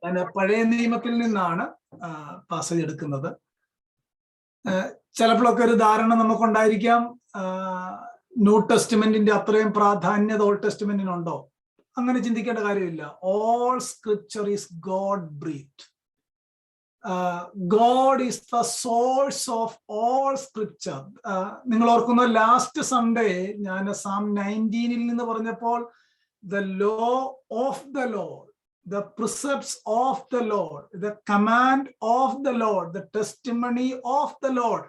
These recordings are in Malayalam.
ഞാൻ പഴയ നിയമത്തിൽ നിന്നാണ് പാസേജ് എടുക്കുന്നത്. ചിലപ്പോഴൊക്കെ ഒരു ധാരണ നമുക്കുണ്ടായിരിക്കാം, ന്യൂ ടെസ്റ്റ്മെന്റിന്റെ അത്രയും പ്രാധാന്യത ഓൾഡ് ടെസ്റ്റ്മെന്റിനുണ്ടോ? അങ്ങനെ ചിന്തിക്കേണ്ട കാര്യമില്ല. All scripture is God breath. God is the source of all scripture. നിങ്ങൾ ഓർക്കുന്ന ലാസ്റ്റ് സൺഡേ ഞാൻ സാം 19 നിന്ന് പറഞ്ഞപ്പോൾ the law of the Lord, the precepts of the Lord, the command of the Lord, the testimony of the Lord.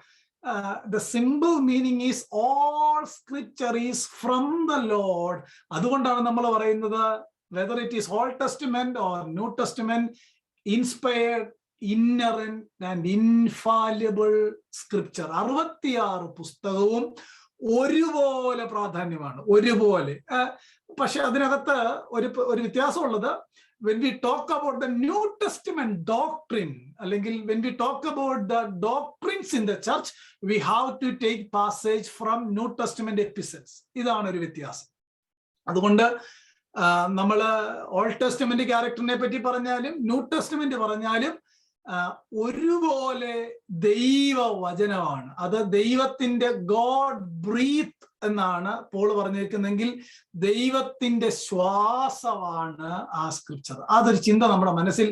The simple meaning is all scripture is from the Lord. അതുകൊണ്ടാണ് നമ്മൾ പറയുന്നത് whether it is Old Testament or New Testament, inspired, inerrant and infallible scripture. 66 പുസ്തകവും ഒരുപോലെ പ്രാധാന്യമാണ്, ഒരുപോലെ. പക്ഷെ അതിനകത്ത് ഒരു വ്യത്യാസമുള്ളത്, when we talk about the New Testament doctrine, അല്ലെങ്കിൽ when we talk about the doctrines in the church, we have to take passage from New Testament epistles. ഇതാണ് ഒരു വ്യത്യാസം. അതുകൊണ്ട് നമ്മൾ ഓൾഡ് ടെസ്റ്റ്മെന്റ് ക്യാരക്ടറിനെ പറ്റി പറഞ്ഞാലും ന്യൂ ടെസ്റ്റ്മെന്റ് പറഞ്ഞാലും ഒരുപോലെ ദൈവവചനമാണ്. അത് ദൈവത്തിന്റെ ഗോഡ് ബ്രീത്ത് എന്നാണ് പോൾ പറഞ്ഞിരിക്കുന്നെങ്കിൽ ദൈവത്തിന്റെ ശ്വാസമാണ് ആ സ്ക്രിപ്ചർ. അതൊരു ചിന്ത നമ്മുടെ മനസ്സിൽ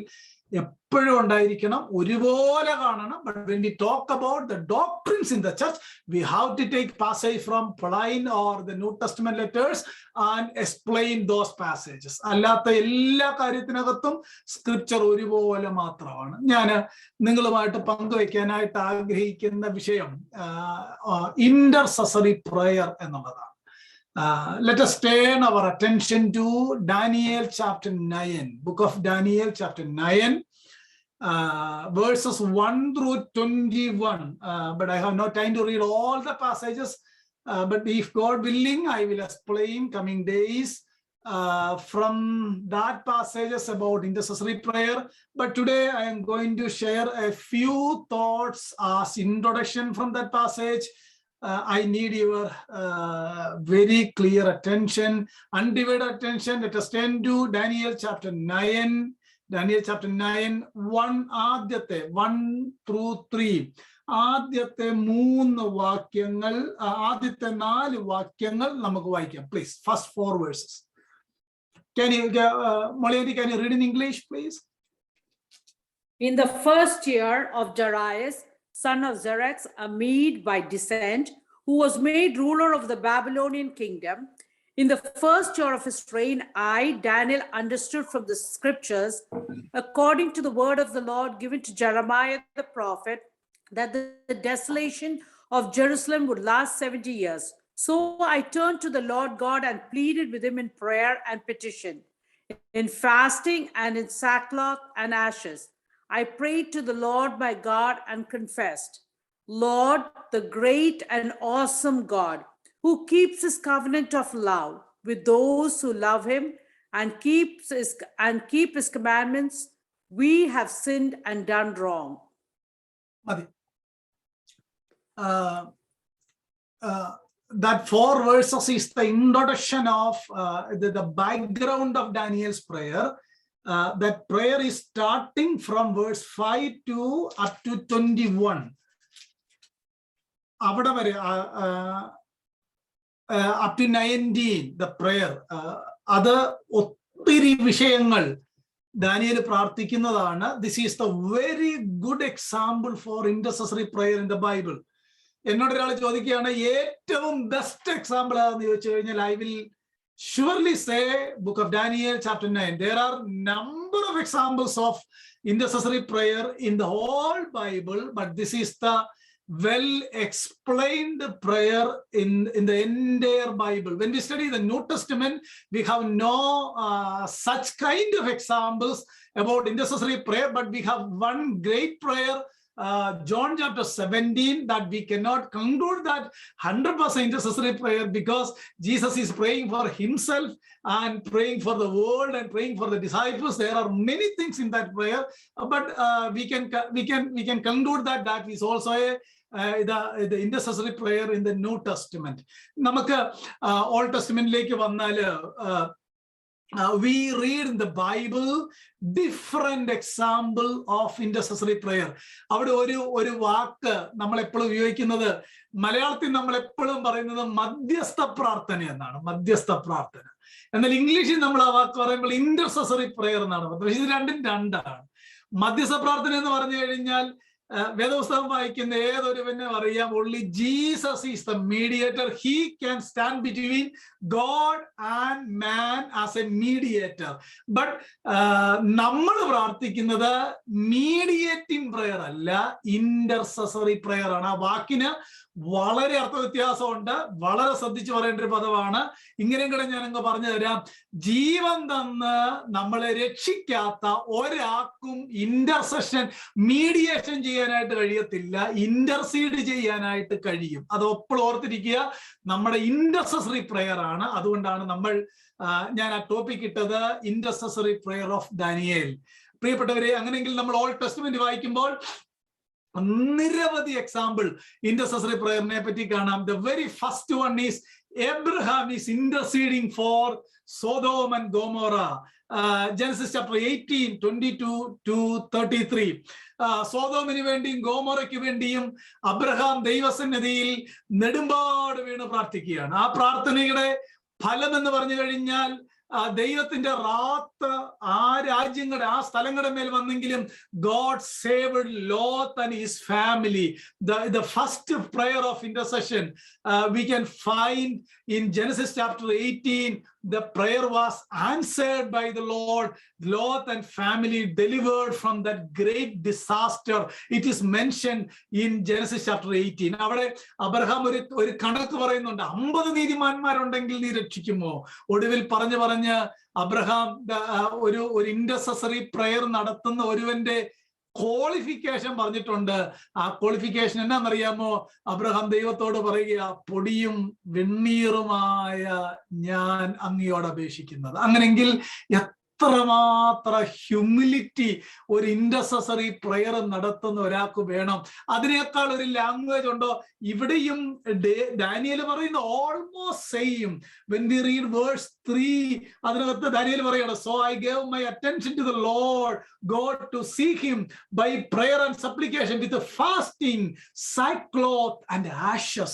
എപ്പോഴും ഉണ്ടായിരിക്കണം, ഒരുപോലെ കാണണം. But when we talk about the doctrines in the church, we have to take passage from Pauline or the New Testament letters and explain those passages. അല്ലാത്ത എല്ലാ കാര്യത്തിനകത്തും സ്ക്രിപ്ചർ ഒരുപോലെ മാത്രമാണ്. ഞാൻ നിങ്ങളുമായിട്ട് പങ്കുവയ്ക്കാനായിട്ട് ആഗ്രഹിക്കുന്ന വിഷയം ഇന്റർസെസറി പ്രയർ എന്നുള്ളതാണ്. Let us turn our attention to Daniel chapter 9, book of Daniel chapter 9, verses 1 through 21. But I have no time to read all the passages. But if God willing, I will explain coming days from that passages about intercessory prayer. But today I am going to share a few thoughts as introduction from that passage. I need your very clear attention, undivided attention. Let us turn to Daniel chapter 9. Daniel chapter 9, 1 through 3. ആദ്യത്തെ 3 വാക്യങ്ങൾ, ആദ്യത്തെ 4 വാക്യങ്ങൾ നമുക്ക് വായിക്കാം. Please, first 4 verses. Can you, Molayandi, can you read in English, please? In the first year of Darius, son of Xerxes, a Mede by descent, who was made ruler of the Babylonian kingdom, in the first year of his reign, I, Daniel, understood from the scriptures, according to the word of the Lord given to Jeremiah the prophet, that the desolation of Jerusalem would last 70 years. So I turned to the Lord God and pleaded with him in prayer and petition, in fasting and in sackcloth and ashes. I prayed to the Lord my God and confessed, Lord, the great and awesome God, who keeps his covenant of love with those who love him and keep his commandments, we have sinned and done wrong. That 4 verses is the introduction of the background of Daniel's prayer. That prayer is starting from verse 5 to up to 21. അവിടെ വരെ up to 19 the prayer. അത് ഒത്തിരി വിഷയങ്ങൾ Daniel പ്രാർത്ഥിക്കുന്നതാണ്. This is the very good example for intercessory prayer in the Bible. എന്നോട് ഒരാൾ ചോദിക്കുകയാണ് ഏറ്റവും ബെസ്റ്റ് എക്സാമ്പിൾ ആണെന്ന് ചോദിച്ചു കഴിഞ്ഞാൽ I will surely say book of Daniel chapter 9. There are number of examples of intercessory prayer in the whole Bible, but this is the well explained prayer in the entire Bible. When we study the New Testament, we have no such kind of examples about intercessory prayer, but we have one great prayer, John chapter 17, that we cannot conclude that 100% intercessory prayer because Jesus is praying for himself and praying for the world and praying for the disciples. There are many things in that prayer, but we can conclude that that is also the intercessory prayer in the New Testament. നമുക്ക് Old Testament ലേക്ക് വന്നാൽ we read in the Bible different example of intercessory prayer. അവിടെ ഒരു വാക്ക് നമ്മൾ എപ്പോഴും ഉപയോഗിക്കുന്നത്, മലയാളത്തിൽ നമ്മൾ എപ്പോഴും പറയുന്നത് മധ്യസ്ഥ പ്രാർത്ഥന എന്നാണ്, മധ്യസ്ഥ പ്രാർത്ഥന. എന്നാൽ ഇംഗ്ലീഷിൽ നമ്മൾ ആ വാക്ക് പറയുമ്പോൾ ഇന്റർസെസറി പ്രയർ എന്നാണ് പറയുന്നത്. പക്ഷേ ഇത് രണ്ടും രണ്ടാണ്. മധ്യസ്ഥ പ്രാർത്ഥന എന്ന് പറഞ്ഞു കഴിഞ്ഞാൽ വേദപുസ്തകം വായിക്കുന്ന ഏതൊരുവനെ അറിയാം, only Jesus is the mediator. He can stand between God and man as a mediator. But നമ്മൾ പ്രാർത്ഥിക്കുന്നത് മീഡിയേറ്റിംഗ് പ്രയർ അല്ല, ഇന്റർസെസറി പ്രയർ ആണ്. ആ വാക്കിന് വളരെ അർത്ഥവ്യത്യാസമുണ്ട്, വളരെ ശ്രദ്ധിച്ചു പറയേണ്ട ഒരു പദമാണ്. ഇങ്ങനെയും കൂടെ ഞാനങ്ങ് പറഞ്ഞു തരാം. ജീവൻ തന്ന് നമ്മളെ രക്ഷിക്കാത്ത ഒരാൾക്കും ഇന്റർസെഷൻ, മീഡിയേഷൻ ചെയ്യാനായിട്ട് കഴിയത്തില്ല, ഇന്റർസീഡ് ചെയ്യാനായിട്ട് കഴിയും. അത് എപ്പോഴും ഓർത്തിരിക്കുക, നമ്മുടെ ഇന്റർസെസറി പ്രയർ ആണ്. അതുകൊണ്ടാണ് ഞാൻ ആ ടോപ്പിക് ഇട്ടത് ഇന്റർസെസറി പ്രയർ ഓഫ് ദാനിയേൽ. പ്രിയപ്പെട്ടവരെ, അങ്ങനെയെങ്കിൽ നമ്മൾ ഓൾഡ് ടെസ്റ്റ്മെന്റ് വായിക്കുമ്പോൾ നിരവധി എക്സാമ്പിൾ ഇന്റർസെസറി പ്രയറിനെ പറ്റി കാണാം. The very first one is Abraham is interceding for Sodom and Gomorrah. Genesis chapter 18, 22 to 33. സോദോമിന് വേണ്ടിയും ഗോമോറയ്ക്ക് വേണ്ടിയും അബ്രഹാം ദൈവസന്നിധിയിൽ നെടുമ്പാട് വീണ് പ്രാർത്ഥിക്കുകയാണ്. ആ പ്രാർത്ഥനയുടെ ഫലം എന്ന് പറഞ്ഞു കഴിഞ്ഞാൽ ദൈവത്തിന്റെ റാത്ത് ആ രാജ്യങ്ങളുടെ, ആ സ്ഥലങ്ങളുടെ മേൽ വന്നെങ്കിലും God saved Lot and his family. The first prayer of intercession we can find in Genesis chapter 18. The prayer was answered by the Lord. Lot and family delivered from that great disaster. It is mentioned in Genesis chapter 18. അവിടെ അബ്രഹാം ഒരു കണക്ക് പറയുന്നുണ്ട്, 50 നീതിമാന്മാരുണ്ടെങ്കിൽ നീ രക്ഷിക്കുമോ? ഒടുവിൽ പറഞ്ഞ് അബ്രഹാം ഒരു ഇന്റർസെസറി പ്രയർ നടത്തുന്ന ഒരുവന്റെ ക്വാളിഫിക്കേഷൻ പറഞ്ഞിട്ടുണ്ട്. ആ ക്വാളിഫിക്കേഷൻ എന്നാന്നറിയാമോ? അബ്രഹാം ദൈവത്തോട് പറയുക, പൊടിയും വെണ്ണീറുമായ ഞാൻ അങ്ങയോട് അപേക്ഷിക്കുന്നത്. അങ്ങനെങ്കിൽ എത്രമാത്രം ഹ്യൂമിലിറ്റി ഒരു ഇന്റർസെസറി പ്രയർ നടത്തുന്ന ഒരാൾക്ക് വേണം. അതിനേക്കാൾ ഒരു ലാംഗ്വേജ് ഉണ്ടോ? ഇവിടെയും ദാനിയേൽ പറയുന്ന almost same. When we read verse 3, അതിനകത്ത് ദാനിയേൽ പറയാണ്, so I gave my attention to the Lord God to seek him by prayer and supplication with the fasting, sackcloth and ashes.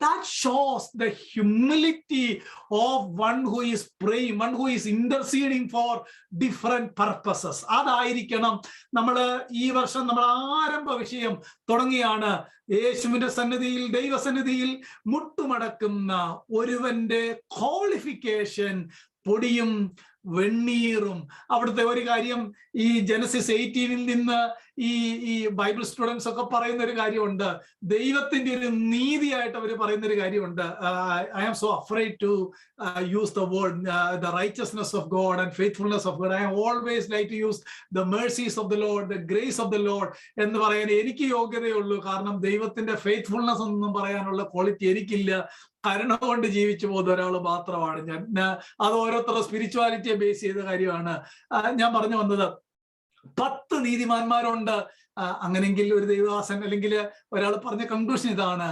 That shows the humility of one who is praying, one who is interceding for different purposes. അതായിരിക്കണം ഈ വർഷം നമ്മൾ ആരംഭ വിഷയം തുടങ്ങിയാണ്. യേശുവിന്റെ സന്നിധിയിൽ, ദൈവസന്നിധിയിൽ മുട്ടുമടക്കുന്ന ഒരുവന്റെ ക്വാളിഫിക്കേഷൻ പൊടിയും വെണ്ണീറും. അവിടുത്തെ ഒരു കാര്യം ഈ ജനസിസ് 18 നിന്ന് ഈ ബൈബിൾ സ്റ്റുഡൻസ് ഒക്കെ പറയുന്ന ഒരു കാര്യമുണ്ട്, ദൈവത്തിന്റെ ഒരു നീതിയായിട്ട് അവർ പറയുന്ന ഒരു കാര്യമുണ്ട്. I am so afraid to use the word the righteousness of God and faithfulness of God. I always like to use the mercies of the Lord, the grace of the Lord എന്ന് പറയാൻ എനിക്ക് യോഗ്യതയുള്ളൂ. കാരണം ദൈവത്തിന്റെ ഫെയ്ത്ത്ഫുൾനെസ് ഒന്നും പറയാനുള്ള ക്വാളിറ്റി എനിക്കില്ല. കരുണ കൊണ്ട് ജീവിച്ചു പോകുന്ന ഒരാൾ മാത്രമാണ് ഞാൻ. അത് ഓരോരുത്തരുടെ സ്പിരിച്വാലിറ്റിയെ ബേസ് ചെയ്ത കാര്യമാണ് ഞാൻ പറഞ്ഞു വന്നത്. 10 നീതിമാന്മാരുണ്ട്. അങ്ങനെങ്കിൽ ഒരു ദൈവദാസൻ അല്ലെങ്കിൽ ഒരാൾ പറഞ്ഞ കൺക്ലൂഷൻ ഇതാണ്,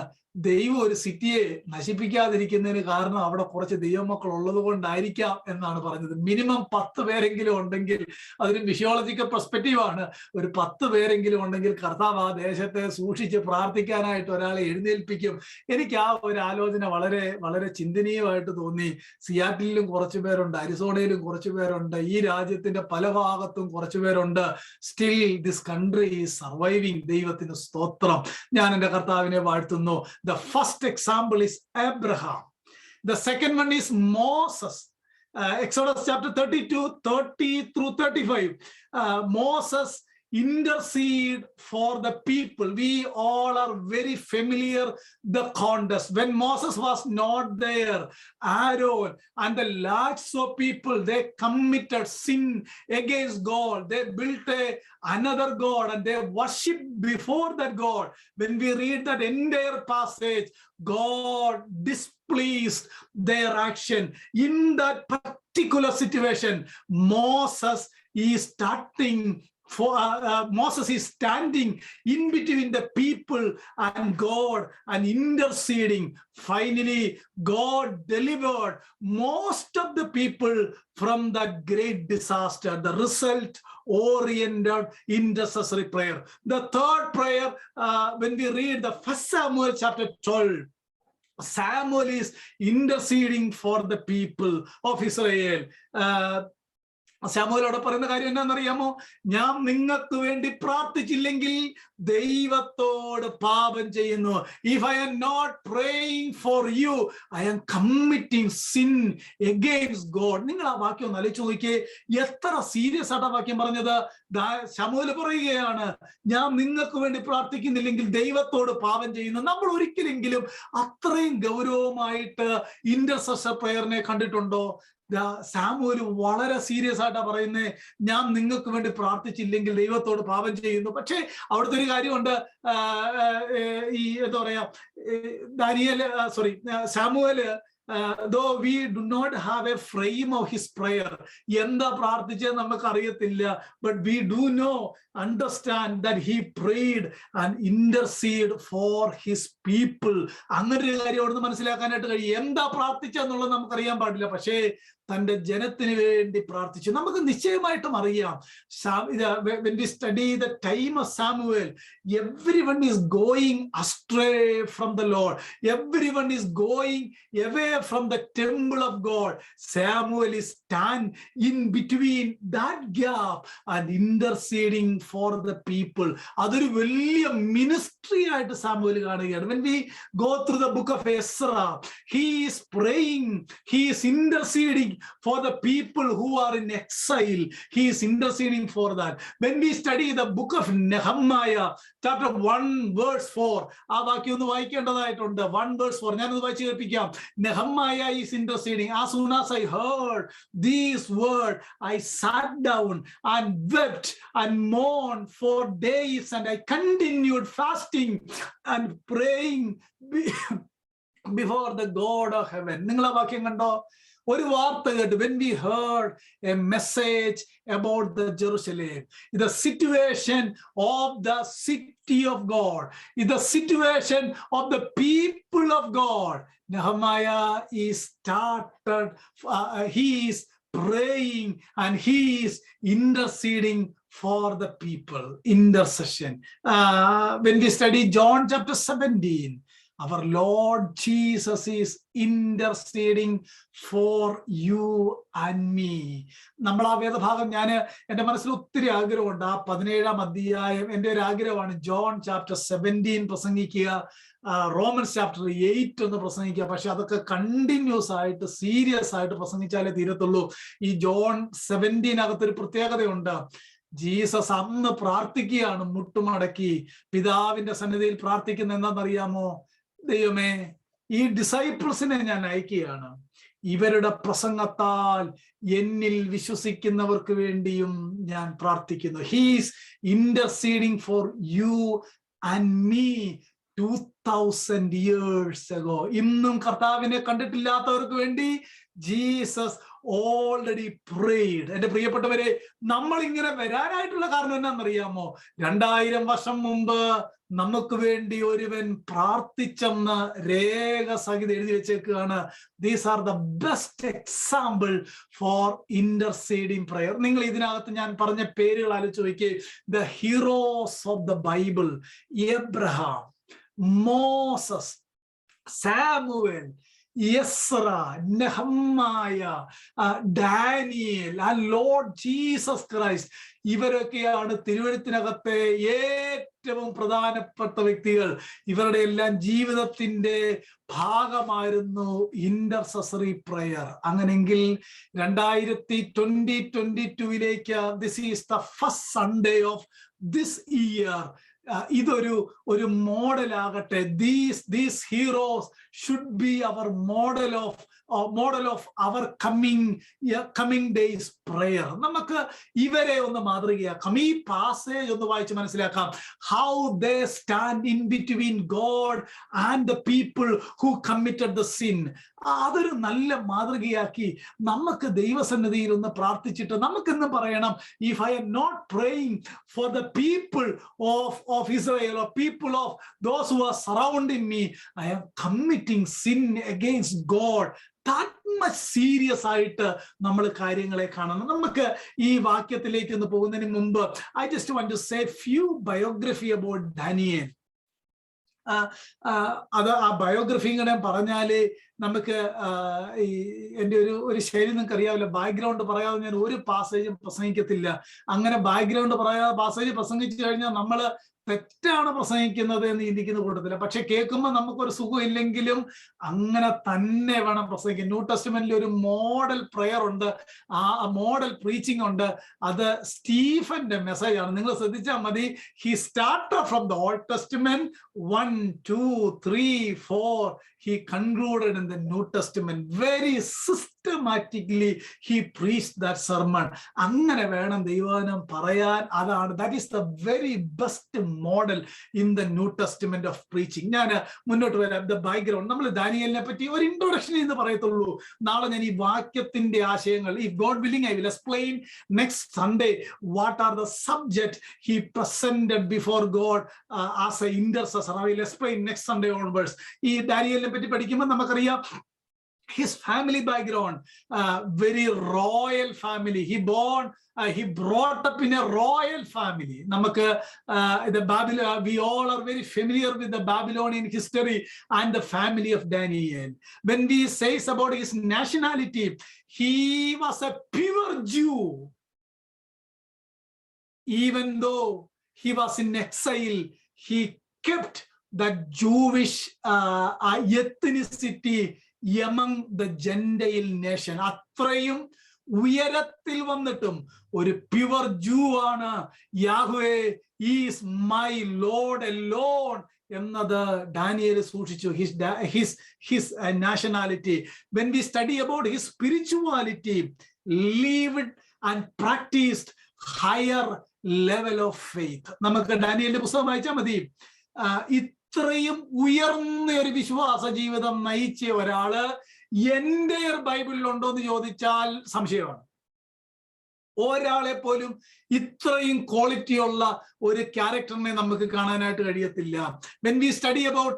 ദൈവം ഒരു സിറ്റിയെ നശിപ്പിക്കാതിരിക്കുന്നതിന് കാരണം അവിടെ കുറച്ച് ദൈവമക്കൾ ഉള്ളത് കൊണ്ടായിരിക്കാം എന്നാണ് പറഞ്ഞത്. മിനിമം 10 പേരെങ്കിലും ഉണ്ടെങ്കിൽ, അതൊരു ഫിസിയോളജിക്കൽ പെർസ്പെക്റ്റീവാണ്, ഒരു 10 പേരെങ്കിലും ഉണ്ടെങ്കിൽ കർത്താവ് ആ ദേശത്തെ സൂക്ഷിച്ച് പ്രാർത്ഥിക്കാനായിട്ട് ഒരാളെ എഴുന്നേൽപ്പിക്കും. എനിക്ക് ആ ഒരു ആലോചന വളരെ വളരെ ചിന്തനീയമായിട്ട് തോന്നി. സിയാറ്റിലും കുറച്ചു പേരുണ്ട്, അരിസോണയിലും കുറച്ചു പേരുണ്ട്, ഈ രാജ്യത്തിന്റെ പല ഭാഗത്തും കുറച്ചു പേരുണ്ട്. Still this country is surviving. ദൈവത്തിന് സ്തോത്രം. ഞാൻ എൻ്റെ കർത്താവിനെ വാഴ്ത്തുന്നു. The first example is Abraham. The second one is Moses. Exodus chapter 32, 30 through 35. Moses intercede for the people. We all are very familiar the context. When Moses was not there, Aaron and the large of people, they committed sin against God. They built another God and they worshiped before that God. When we read that entire passage, God displeased their action. In that particular situation, Moses is starting Moses is standing in between the people and God and interceding. Finally, God delivered most of the people from that great disaster. The result-oriented intercessory prayer. The third prayer, when we read the 1 Samuel chapter 12, Samuel is interceding for the people of Israel. ശമൂലോട് പറയുന്ന കാര്യം എന്താണെന്നറിയാമോ? ഞാൻ നിങ്ങൾക്ക് വേണ്ടി പ്രാർത്ഥിച്ചില്ലെങ്കിൽ ദൈവത്തോട് പാപം ചെയ്യുന്നു. If I am not praying for you, I am committing sin against God. നിങ്ങൾ ആ വാക്യം ഒന്ന് ആലോചിച്ച് നോക്കിയേ, എത്ര സീരിയസ് ആയിട്ടാ വാക്യം പറഞ്ഞത്. ശമൂല് പറയുകയാണ്, ഞാൻ നിങ്ങൾക്ക് വേണ്ടി പ്രാർത്ഥിക്കുന്നില്ലെങ്കിൽ ദൈവത്തോട് പാപം ചെയ്യുന്നു. നമ്മൾ ഒരിക്കലെങ്കിലും അത്രയും ഗൗരവമായിട്ട് ഇന്റർസെഷൻ പ്രയറിനെ കണ്ടിട്ടുണ്ടോ? സാമുവേൽ വളരെ സീരിയസ് ആയിട്ടാ പറയുന്നത്, ഞാൻ നിങ്ങൾക്ക് വേണ്ടി പ്രാർത്ഥിച്ചില്ലെങ്കിൽ ദൈവത്തോട് പാപം ചെയ്യുന്നു. പക്ഷെ അവിടുത്തെ ഒരു കാര്യമുണ്ട്, ഈ എന്താ പറയാ, സാമുവേല് though we do not have a frame of his prayer, എന്താ പ്രാർത്ഥിച്ചത് നമുക്ക് അറിയത്തില്ല, but we do understand that he prayed and intercede for his people. അങ്ങനെ ഒരു കാര്യം അവിടുന്ന് മനസ്സിലാക്കാനായിട്ട് കഴിയും. എന്താ പ്രാർത്ഥിച്ചെന്നുള്ളത് നമുക്കറിയാൻ പാടില്ല, പക്ഷേ തന്റെ ജനത്തിന് വേണ്ടി പ്രാർത്ഥിച്ചു. നമുക്ക് നിശ്ചയമായിട്ടും അറിയാം, when we study the time of Samuel, everyone is going astray from the Lord. Everyone is going away from the temple of God. Samuel is stand in between that gap and interceding for the people. അതൊരു വലിയ മിനിസ്ട്രി ആയിട്ട് സാമുവേൽ കാണുകയാണ്. When we go through the book of Ezra, he is praying, he is interceding for the people who are in exile. He is interceding for that. When we study the book of Nehemiah, chapter 1 verse 4, ആ വാക്യം ഒന്ന് വായിക്കേണ്ടതായിട്ടുണ്ട്. 1 verse 4 ഞാനത് വായിച്ചു കേൾപ്പിക്കാം. Nehemiah is interceding. As soon as I heard this word, I sat down and wept and mourned for days, and I continued fasting and praying before the God of heaven. നിങ്ങൾ ആ വാക്യം കണ്ടോ? ഒരു വാർത്ത കേട്ടു. When we heard a message about the Jerusalem, the situation of the city of God, the situation of the people of God, Nehemiah is started, he is praying and he is interceding for the people. Intercession. When we study John chapter 17, our Lord Jesus is interceding for you and me. നമ്മൾ ആ വേദഭാഗം, എൻ്റെ മനസ്സിൽ ഒത്തിരി ആഗ്രഹമുണ്ട്. ആ 17-ാം അധ്യായം എൻ്റെ ഒരു ആഗ്രഹമാണ്. ജോൺ ചാപ്റ്റർ 17 പ്രസംഗിക്കുക, റോമൻസ് ചാപ്റ്റർ 8 ഒന്ന് പ്രസംഗിക്കുക. പക്ഷെ അതൊക്കെ കണ്ടിന്യൂസ് ആയിട്ട് സീരിയസ് ആയിട്ട് പ്രസംഗിച്ചാലേ തീരത്തുള്ളൂ. ഈ ജോൺ 17-നകത്തൊരു പ്രത്യേകതയുണ്ട്. ജീസസ് അന്ന് പ്രാർത്ഥിക്കുകയാണ് മുട്ടുമടക്കി, പിതാവിന്റെ സന്നിധിയിൽ പ്രാർത്ഥിക്കുന്ന എന്താണെന്നറിയാമോ? ദൈവമേ, ഈ ഡിസൈപ്പിൾസിനെ ഞാൻ അയക്കുകയാണ്, ഇവരുടെ പ്രസംഗത്താൽ എന്നിൽ വിശ്വസിക്കുന്നവർക്ക് വേണ്ടിയും ഞാൻ പ്രാർത്ഥിക്കുന്നു. He's interceding for you and me 2000 years ago. ഇന്നും കർത്താവിനെ കണ്ടിട്ടില്ലാത്തവർക്ക് വേണ്ടി ജീസസ് ഓൾറെഡി പ്രേയ്ഡ്. എന്റെ പ്രിയപ്പെട്ടവരെ, നമ്മൾ ഇങ്ങനെ വരാനായിട്ടുള്ള കാരണം എന്നാണെന്നറിയാമോ? 2000 വർഷം മുമ്പ് നമുക്ക് വേണ്ടി ഒരുവൻ പ്രാർത്ഥിച്ചെന്ന് രേഖ സഹിതം എഴുതി വെച്ചേക്കുകയാണ്. These are the best example for interceding prayer. നിങ്ങൾ ഇതിനകത്ത് ഞാൻ പറഞ്ഞ പേരുകൾ ആലോചിച്ച് നോക്കിയേ. The heroes of the Bible: Abraham, Moses, Samuel, Ezra, Nehemiah, Daniel, Lord Jesus Christ. ഇവരൊക്കെയാണ് തിരുവെഴുത്തിനകത്തെ ഏറ്റവും പ്രധാനപ്പെട്ട വ്യക്തികൾ. ഇവരുടെ എല്ലാം ജീവിതത്തിന്റെ ഭാഗമായിരുന്നു ഇന്റർസെസറി പ്രയർ. അങ്ങനെങ്കിൽ 2022 this is the first Sunday of this year. ഇതൊരു മോഡൽ ആകട്ടെ. These heroes should be our model of model of our coming days prior. നമുക്ക് ഇവരെ ഒന്ന് മാതൃകയാക്കാം. ഈ പാസേജ് ഒന്ന് വായിച്ച് മനസ്സിലാക്കാം. How they stand in between God and the people who committed the sin. അതൊരു നല്ല മാതൃകയാക്കി നമുക്ക് ദൈവസന്നിധിയിൽ ഒന്ന് പ്രാർത്ഥിച്ചിട്ട് നമുക്കിന്ന് പറയണം, if I am not praying for the people of Israel or people of those who are surrounding me, I am committing sin against God. that much serious ആയിട്ട് നമ്മൾ കാര്യങ്ങളെ കാണണം. നമുക്ക് ഈ വാക്യത്തിലേക്ക് ഒന്ന് പോകുന്നതിന് മുമ്പ് I just want to say few biography about Daniel. അത് ആ ബയോഗ്രഫി ഇങ്ങനെ പറഞ്ഞാല് നമുക്ക് ഈ എൻ്റെ ഒരു ശൈലി നിങ്ങൾക്ക് അറിയാമല്ലോ, ബാക്ക്ഗ്രൗണ്ട് പറയാതെ ഞാൻ ഒരു പാസേജും പ്രസംഗിക്കത്തില്ല. അങ്ങനെ ബാക്ക്ഗ്രൗണ്ട് പറയാതെ പാസേജ് പ്രസംഗിച്ചു കഴിഞ്ഞാൽ നമ്മള് തെറ്റാണ് പ്രസംഗിക്കുന്നത് എന്ന് ചിന്തിക്കുന്ന കൂട്ടത്തില്ല. പക്ഷെ കേൾക്കുമ്പോൾ നമുക്കൊരു സുഖം ഇല്ലെങ്കിലും അങ്ങനെ തന്നെ വേണം പ്രസംഗിക്കാൻ. ന്യൂ ടെസ്റ്റ്മെന്റിൽ ഒരു മോഡൽ പ്രെയർ ഉണ്ട്, ആ മോഡൽ പ്രീച്ചിങ് ഉണ്ട്. അത് സ്റ്റീഫന്റെ മെസ്സേജ് ആണ്. നിങ്ങൾ ശ്രദ്ധിച്ചാൽ മതി. He started from the old testament 1, 2, 3, 4. He concluded in the New Testament. Very systematically he preached that sermon. അങ്ങനെ വേണം ദൈവവചനം പറയാൻ. അതാണ്, that is the very best model in the New Testament of preaching. ഞാൻ മുന്നോട്ട് വരാം. The background, നമ്മൾ ദാനിയേലിനെ പറ്റി ഒരു ഇൻട്രൊഡക്ഷൻ എന്ന് പറയത്തുള്ളൂ. നാളെ ഞാൻ ഈ വാക്യത്തിന്റെ ആശയങ്ങൾ, if God willing, I will explain next Sunday what are the subject he presented before God as an intercessor. I will explain next Sunday onwards. ഈ ദാനിയേലിനെ പറ്റി പഠിക്കുമ്പോൾ നമുക്കറിയാം his family background, very royal family. He brought up in a royal family. നമുക്ക് we all are very familiar with the Babylonian history and the family of Daniel. When we say about his nationality, he was a pure Jew. Even though he was in exile, he kept that Jewish ethnicity among the Gentile nation. അത്രയും ഉയരത്തിൽ വന്നിട്ടും ഒരു പ്യുവർ ജൂ ആണ്. Yahweh is my Lord alone എന്നത് ഡാനിയേൽ സൂക്ഷിച്ചു. His nationality. When we study about his spirituality, lived and practiced higher level of faith. നമുക്ക് ഡാനിയേലിന്റെ പുസ്തകം വായിച്ചാൽ മതി. ഇത്രയും ഉയർന്ന ഒരു വിശ്വാസ ജീവിതം നയിച്ച ഒരാള് എൻ്റെ ബൈബിളിൽ ഉണ്ടോ എന്ന് ചോദിച്ചാൽ സംശയമാണ്. ഒരാളെ പോലും ഇത്രയും ക്വാളിറ്റി ഉള്ള ഒരു ക്യാരക്ടറിനെ നമുക്ക് കാണാനായിട്ട് കഴിയത്തില്ല. When we study about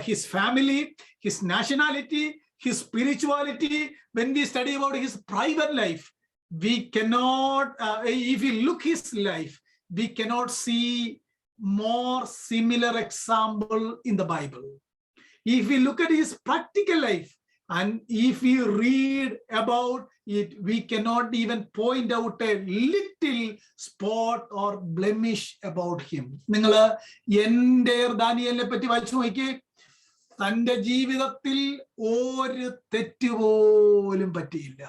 his family, his nationality, his spirituality, when we study about his private life, we cannot, if we look his life, we cannot see more similar example in the Bible. If we look at his practical life and if we read about it, we cannot even point out a little spot or blemish about him. നിങ്ങൾ എൻ്റെ ദാനിയേലിനെ പറ്റി വായിച്ചു നോക്കിയേ. തൻ്റെ ജീവിതത്തിൽ ഒരു തെറ്റുപോലും പറ്റിയില്ല.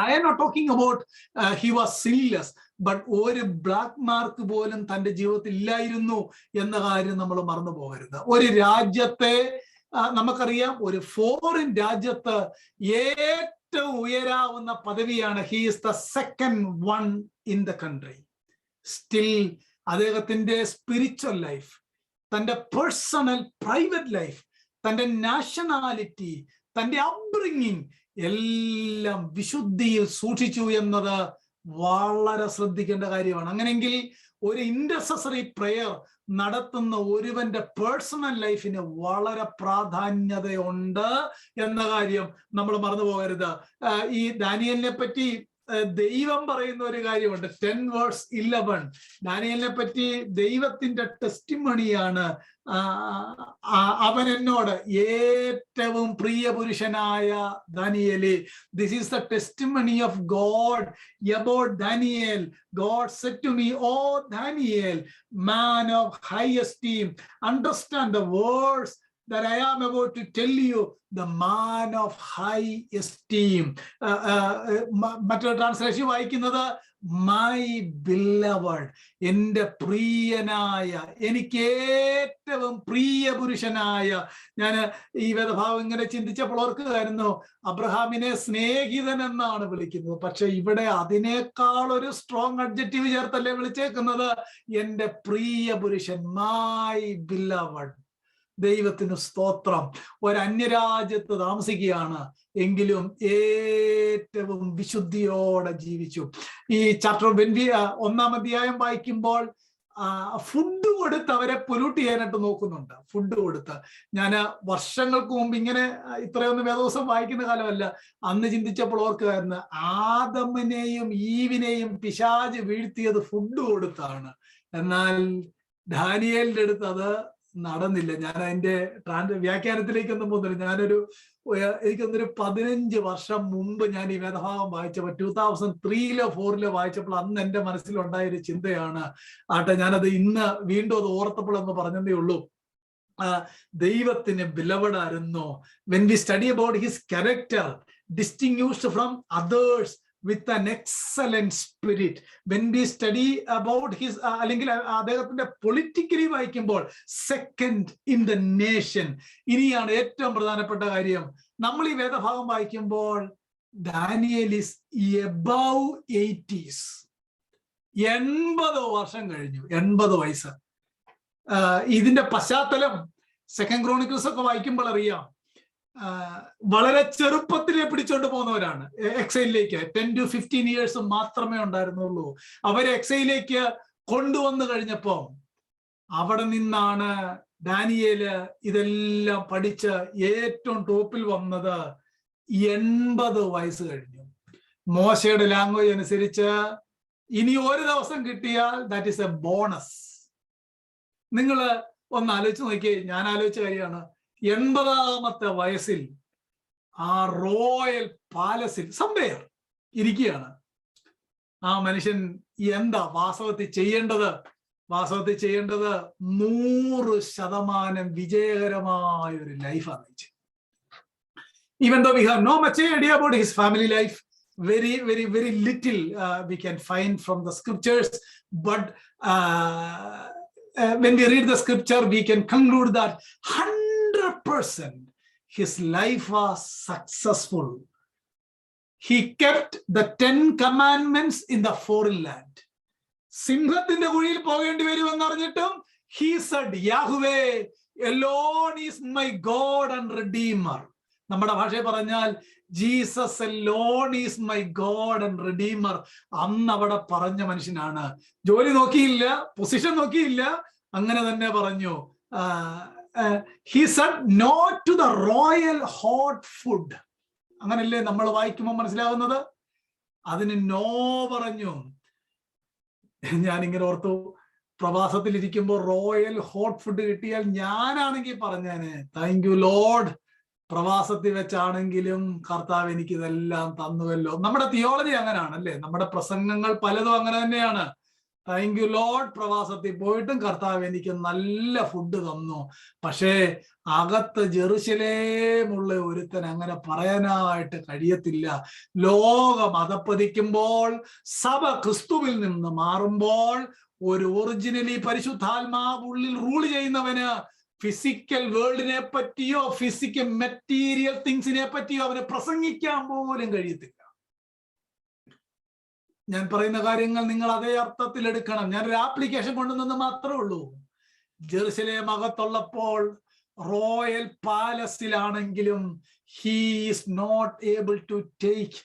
I am not talking about he was sinless, but ഒരു ബ്ലാക്ക് മാർക്ക് പോലും തൻ്റെ ജീവിതത്തിൽ ഇല്ലായിരുന്നു എന്ന കാര്യം നമ്മൾ മറന്നു പോകരുത്. ഒരു രാജ്യത്തെ നമുക്കറിയാം, ഒരു ഫോറിൻ രാജ്യത്ത് ഏറ്റവും ഉയരാവുന്ന പദവിയാണ്. He is the second one in the country. Still അദ്ദേഹത്തിന്റെ സ്പിരിച്വൽ ലൈഫ്, തൻ്റെ പേഴ്സണൽ പ്രൈവറ്റ് ലൈഫ്, തൻ്റെ നാഷണാലിറ്റി, തൻ്റെ അപ്ബ്രിങ്ങിങ് എല്ലാം വിശുദ്ധിയിൽ സൂക്ഷിച്ചു എന്നത് വളരെ ശ്രദ്ധിക്കേണ്ട കാര്യമാണ്. അങ്ങനെയെങ്കിൽ ഒരു ഇന്റർസെസറി പ്രെയർ നടത്തുന്ന ഒരുവന്റെ പേഴ്സണൽ ലൈഫിന് വളരെ പ്രാധാന്യതയുണ്ട് എന്ന കാര്യം നമ്മൾ മറന്നു പോകരുത്. ഈ ദാനിയേലിനെ പറ്റി ദൈവം പറയുന്ന ഒരു കാര്യമുണ്ട്. 10:11 ദാനിയേലിനെ പറ്റി ദൈവത്തിന്റെ ടെസ്റ്റിമണിയാണ്. അവൻ എന്നോട് ഏറ്റവും പ്രിയ പുരുഷനായ ദാനിയേലേ, this is the testimony of God about Daniel. God said to me, "Oh Daniel, man of high esteem, understand the words that I am about to tell you, the man of high esteem. മറ്റൊരു ട്രാൻസ്ലേഷൻ വായിക്കുന്നത് my beloved, എൻ്റെ പ്രിയനായ, എനിക്ക് ഏറ്റവും പ്രിയ പുരുഷനായ. ഞാൻ ഈ വേദഭാവം ഇങ്ങനെ ചിന്തിച്ചപ്പോൾ ഓർക്കുകയായിരുന്നു, അബ്രഹാമിനെ സ്നേഹിതൻ എന്നാണ് വിളിക്കുന്നത്, പക്ഷെ ഇവിടെ അതിനേക്കാൾ ഒരു സ്ട്രോങ് അഡ്ജക്റ്റീവ് ചേർത്തല്ലേ വിളിച്ചേക്കുന്നത്, എൻ്റെ പ്രിയ പുരുഷൻ, my beloved. ദൈവത്തിന് സ്തോത്രം. ഒരു അന്യരാജ്യത്ത് താമസിക്കുകയാണ്, എങ്കിലും ഏറ്റവും വിശുദ്ധിയോടെ ജീവിച്ചു. ഈ ചാപ്റ്റർ 1 അധ്യായം വായിക്കുമ്പോൾ ഫുഡ് കൊടുത്ത് അവരെ പൊല്യൂട്ട് ചെയ്യാനായിട്ട് നോക്കുന്നുണ്ട്. ഫുഡ് കൊടുത്ത്, ഞാൻ വർഷങ്ങൾക്ക് മുമ്പ് ഇങ്ങനെ ഇത്രയൊന്നും വേദവസം വായിക്കുന്ന കാലമല്ല, അന്ന് ചിന്തിച്ചപ്പോൾ ഓർക്കുകയായിരുന്നു, ആദമിനെയും ഈവിനെയും പിശാച് വീഴ്ത്തിയത് ഫുഡ് കൊടുത്താണ്. എന്നാൽ ദാനിയേലിന്റെ അടുത്ത് അത് നടന്നില്ല. ഞാൻ അതിന്റെ വ്യാഖ്യാനത്തിലേക്കൊന്നും പോകുന്നില്ല. എനിക്കൊന്നൊരു 15 വർഷം മുമ്പ് ഞാൻ ഈ വേദഭാഗം വായിച്ചപ്പോൾ 2003-ലോ 2004-ലോ വായിച്ചപ്പോൾ അന്ന് എന്റെ മനസ്സിലുണ്ടായൊരു ചിന്തയാണ്. ഞാനത് ഇന്ന് വീണ്ടും അത് ഓർത്തപ്പോൾ എന്ന് പറഞ്ഞതേ ഉള്ളൂ. ദൈവത്തിന് ബിലവഡായിരുന്നു. when we study about his character, distinguished from others with an excellent spirit, when we study about his അല്ലെങ്കിൽ അദ്ദേഹത്തിന്റെ പൊളിറ്റിക്കലി വായിക്കുമ്പോൾ second in the nation. ഇനിയാണ് ഏറ്റവും പ്രധാനപ്പെട്ട കാര്യം. നമ്മൾ ഈ വേദഭാഗം വായിക്കുമ്പോൾ ദാനിയേൽ is above 80s. 80 വർഷം കഴിഞ്ഞു, 80 വയസ്സ്. ഇതിന്റെ പശ്ചാത്തലം സെക്കൻഡ് ക്രോണിക്കിൾസ് ഒക്കെ വായിക്കുമ്പോൾ അറിയാം. വളരെ ചെറുപ്പത്തിലെ പിടിച്ചോണ്ട് പോകുന്നവരാണ് എക്സൈലിലേക്ക്. 10 to 15 years മാത്രമേ ഉണ്ടായിരുന്നുള്ളൂ. അവരെ എക്സൈലിലേക്ക് കൊണ്ടുവന്നു കഴിഞ്ഞപ്പോ അവിടെ നിന്നാണ് ദാനിയേല് ഇതെല്ലാം പഠിച്ച് ഏറ്റവും ടോപ്പിൽ വന്നത്. 80 വയസ്സ് കഴിഞ്ഞു. മോശയുടെ ലാംഗ്വേജ് അനുസരിച്ച് ഇനി ഒരു ദിവസം കിട്ടിയാൽ ദാറ്റ് ഈസ് എ ബോണസ്. നിങ്ങൾ ഒന്ന് ആലോചിച്ച് നോക്കിയേ. ഞാൻ ആലോചിച്ച കാര്യമാണ്, 80-ാമത്തെ വയസ്സിൽ ആ റോയൽ പാലസിൽ സംവെയർ ഇരിക്കുകയാണ്. ആ മനുഷ്യൻ എന്താ വാസ്തവത്തിൽ ചെയ്യേണ്ടത്? 100% വിജയകരമായ ഒരു ലൈഫാണ് നയിച്ചത്. Even though we have no much idea about his family life, very little we can find from the scriptures, but when we read the scripture, we can conclude that 100% his life was successful. He kept the 10 commandments in the foreign land. സിംഹത്തിന്റെ കുഴിയിൽ പോകേണ്ടി വരുമെന്ന് അറിഞ്ഞിട്ടും he said, Yahweh alone is my God and Redeemer. നമ്മുടെ ഭാഷയിൽ പറഞ്ഞാൽ Jesus alone is my God and Redeemer. അന്ന് അവിടെ പറഞ്ഞ മനുഷ്യനാണ്. ജോലി നോക്കിയില്ല, പൊസിഷൻ നോക്കിയില്ല, അങ്ങനെ തന്നെ പറഞ്ഞു. He said no to the royal hot food. അങ്ങനല്ലേ നമ്മൾ വായിക്കുമ്പോൾ മനസ്സിലാകുന്നത്? അതിന് നോ പറഞ്ഞു. ഞാനിങ്ങനെ ഓർത്തു, പ്രവാസത്തിലിരിക്കുമ്പോൾ റോയൽ ഹോട്ട് ഫുഡ് കിട്ടിയാൽ ഞാനാണെങ്കിൽ പറഞ്ഞേനെ, താങ്ക് യു ലോർഡ്, പ്രവാസത്തിൽ വെച്ചാണെങ്കിലും കർത്താവ് എനിക്ക് ഇതെല്ലാം തന്നുവല്ലോ. നമ്മുടെ തിയോളജി അങ്ങനെയാണല്ലേ, നമ്മുടെ പ്രസംഗങ്ങൾ പലതും അങ്ങനെ തന്നെയാണ്. താങ്ക് യു ലോർഡ്, പ്രവാസത്തിൽ പോയിട്ടും കർത്താവ് എനിക്ക് നല്ല ഫുഡ് തന്നു. പക്ഷേ അകത്ത് ജെറുസലേമുള്ള ഒരുത്തൻ അങ്ങനെ പറയാനായിട്ട് കഴിയത്തില്ല. ലോകം അധപ്പതിക്കുമ്പോൾ, സഭ ക്രിസ്തുവിൽ നിന്ന് മാറുമ്പോൾ, ഒരു ഒറിജിനലി പരിശുദ്ധാത്മാവ് ഉള്ളിൽ റൂൾ ചെയ്യുന്നവന് ഫിസിക്കൽ വേൾഡിനെ പറ്റിയോ ഫിസിക്കൽ മെറ്റീരിയൽ തിങ്സിനെ പറ്റിയോ അവന് പ്രസംഗിക്കാൻ പോലും കഴിയത്തില്ല. ഞാൻ പറയുന്ന കാര്യങ്ങൾ നിങ്ങൾ അതേ അർത്ഥത്തിൽ എടുക്കണം. ഞാനൊരു ആപ്ലിക്കേഷൻ കൊണ്ടുവന്നത് മാത്രമേ ഉള്ളൂ. ജെറുസലേം അകത്തുള്ളപ്പോൾ റോയൽ പാലസിലാണെങ്കിലും he is not able to take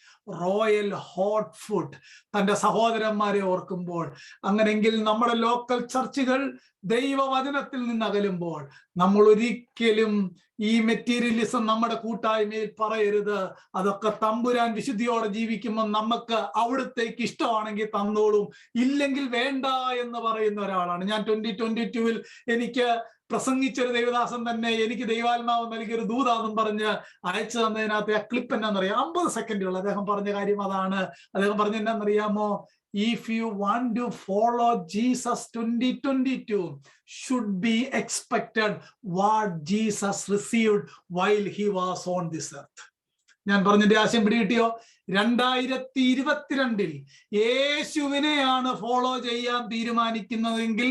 royal hot food. തന്റെ സഹോദരന്മാരെ ഓർക്കുമ്പോൾ, അങ്ങനെങ്കിൽ നമ്മുടെ ലോക്കൽ ചർച്ചുകൾ ദൈവവചനത്തിൽ നിന്ന് അകലുമ്പോൾ നമ്മൾ ഒരിക്കലും ഈ മെറ്റീരിയലിസം നമ്മുടെ കൂട്ടായ്മയിൽ പറയരുത്. അതൊക്കെ തമ്പുരാൻ വിശുദ്ധിയോടെ ജീവിക്കുമ്പോൾ നമുക്ക് അവിടത്തേക്ക് ഇഷ്ടമാണെങ്കിൽ തന്നോളും, ഇല്ലെങ്കിൽ വേണ്ട എന്ന് പറയുന്ന ഒരാളാണ് ഞാൻ. 2022-ൽ എനിക്ക് പ്രസംഗിച്ചൊരു ദൈവദാസൻ തന്നെ എനിക്ക് ദൈവാത്മാവ് നൽകിയൊരു ദൂതാന്നും പറഞ്ഞ് അയച്ചു തന്നതിനകത്ത് ആ ക്ലിപ്പ് എന്നാന്നറിയാം, 50 സെക്കൻഡുകൾ അദ്ദേഹം പറഞ്ഞ കാര്യം അതാണ്. അദ്ദേഹം പറഞ്ഞ എന്നാന്നറിയാമോ? if you want to follow Jesus 2022, should be expected what Jesus received while he was on this earth. ഞാൻ പറഞ്ഞതിന്റെ ആശയം പിടികിട്ടിയോ? 2022 യേശുവിനെയാണ് ഫോളോ ചെയ്യാൻ തീരുമാനിക്കുന്നതെങ്കിൽ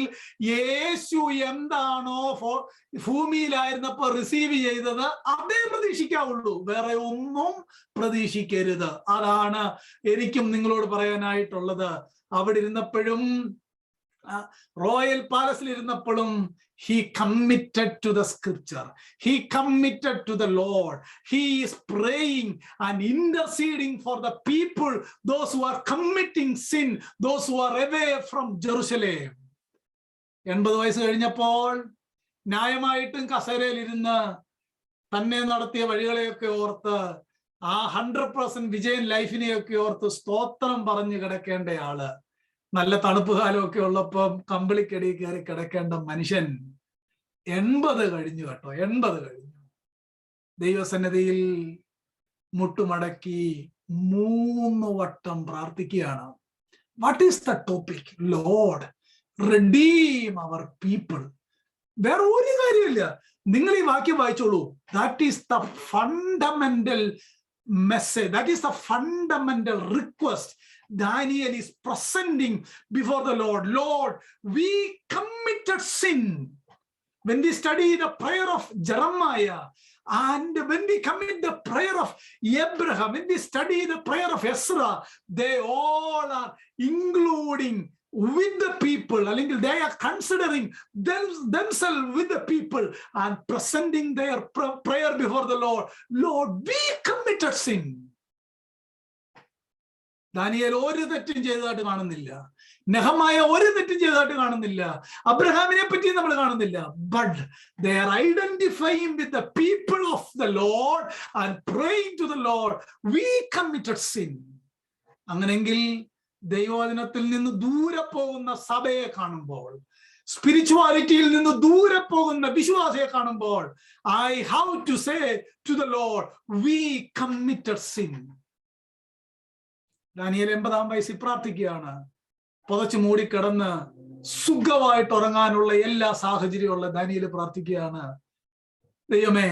യേശു എന്താണോ ഭൂമിയിലായിരുന്നപ്പോ റിസീവ് ചെയ്തത് അതേ പ്രതീക്ഷിക്കാവുള്ളൂ, വേറെ ഒന്നും പ്രതീക്ഷിക്കരുത്. അതാണ് എനിക്കും നിങ്ങളോട് പറയാനായിട്ടുള്ളത്. അവിടെ ഇരുന്നപ്പോഴും royal പാലസിൽ ഇരുന്നപ്പോഴും he committed to the scripture, he committed to the Lord, he is praying and interceding for the people, those who are committing sin, those who are away from Jerusalem. 80 വയസ്സ് കഴിഞ്ഞപ്പോൾ ന്യായമായിട്ടും കസേരയിൽ ഇരുന്ന് തന്നെ നടത്തിയ വഴികളെയൊക്കെ ഓർത്ത് ആ 100% വിജയൻ ലൈഫിനെയൊക്കെ ഓർത്ത് സ്തോത്രം പറഞ്ഞു കിടക്കേണ്ടയാള്, നല്ല തണുപ്പ് കാലമൊക്കെ ഉള്ളപ്പം കമ്പിളിക്കടി കയറി കിടക്കേണ്ട മനുഷ്യൻ 80 കഴിഞ്ഞു കേട്ടോ, 80 കഴിഞ്ഞു. ദൈവസന്നിധിയിൽ മുട്ടുമടക്കി 3 വട്ടം പ്രാർത്ഥിക്കുകയാണ്. What is the topic? Lord redeem our people. വേറെ ഒരു കാര്യമില്ല, നിങ്ങൾ ഈ വാക്യം വായിച്ചോളൂ. That is the fundamental message, that is the fundamental request Daniel is presenting before the Lord. Lord, we committed sin. When we study the prayer of Jeremiah and when we commit the prayer of Abraham, when we study the prayer of Ezra, they all are including with the people, they are considering themselves with the people and presenting their prayer before the Lord. Lord, we committed sin. Daniel ഒരു തെറ്റും ചെയ്തതായിട്ട് കാണുന്നില്ല, നെഹമായ ഒരു തെറ്റും ചെയ്തതായിട്ട് കാണുന്നില്ല, അബ്രഹാമിനെ പറ്റി നമ്മൾ കാണുന്നില്ല. But they are identifying with the people of the Lord and praying to the Lord, we committed sin. അങ്ങനെങ്കിൽ ദൈവവചനത്തിൽ നിന്ന് ദൂരെ പോകുന്ന സഭയെ കാണുമ്പോൾ, സ്പിരിച്വാലിറ്റിയിൽ നിന്ന് ദൂരെ പോകുന്ന വിശ്വാസിയെ കാണുമ്പോൾ, I have to say to the Lord, we committed sin. Daniel 80-ാം വയസ്സിൽ പ്രാർത്ഥിക്കുകയാണ്. പുതച്ചു മൂടിക്കിടന്ന് സുഖമായിട്ട് ഉറങ്ങാനുള്ള എല്ലാ സാഹചര്യമുള്ള ദാനിയേൽ പ്രാർത്ഥിക്കുകയാണ്, ദൈവമേ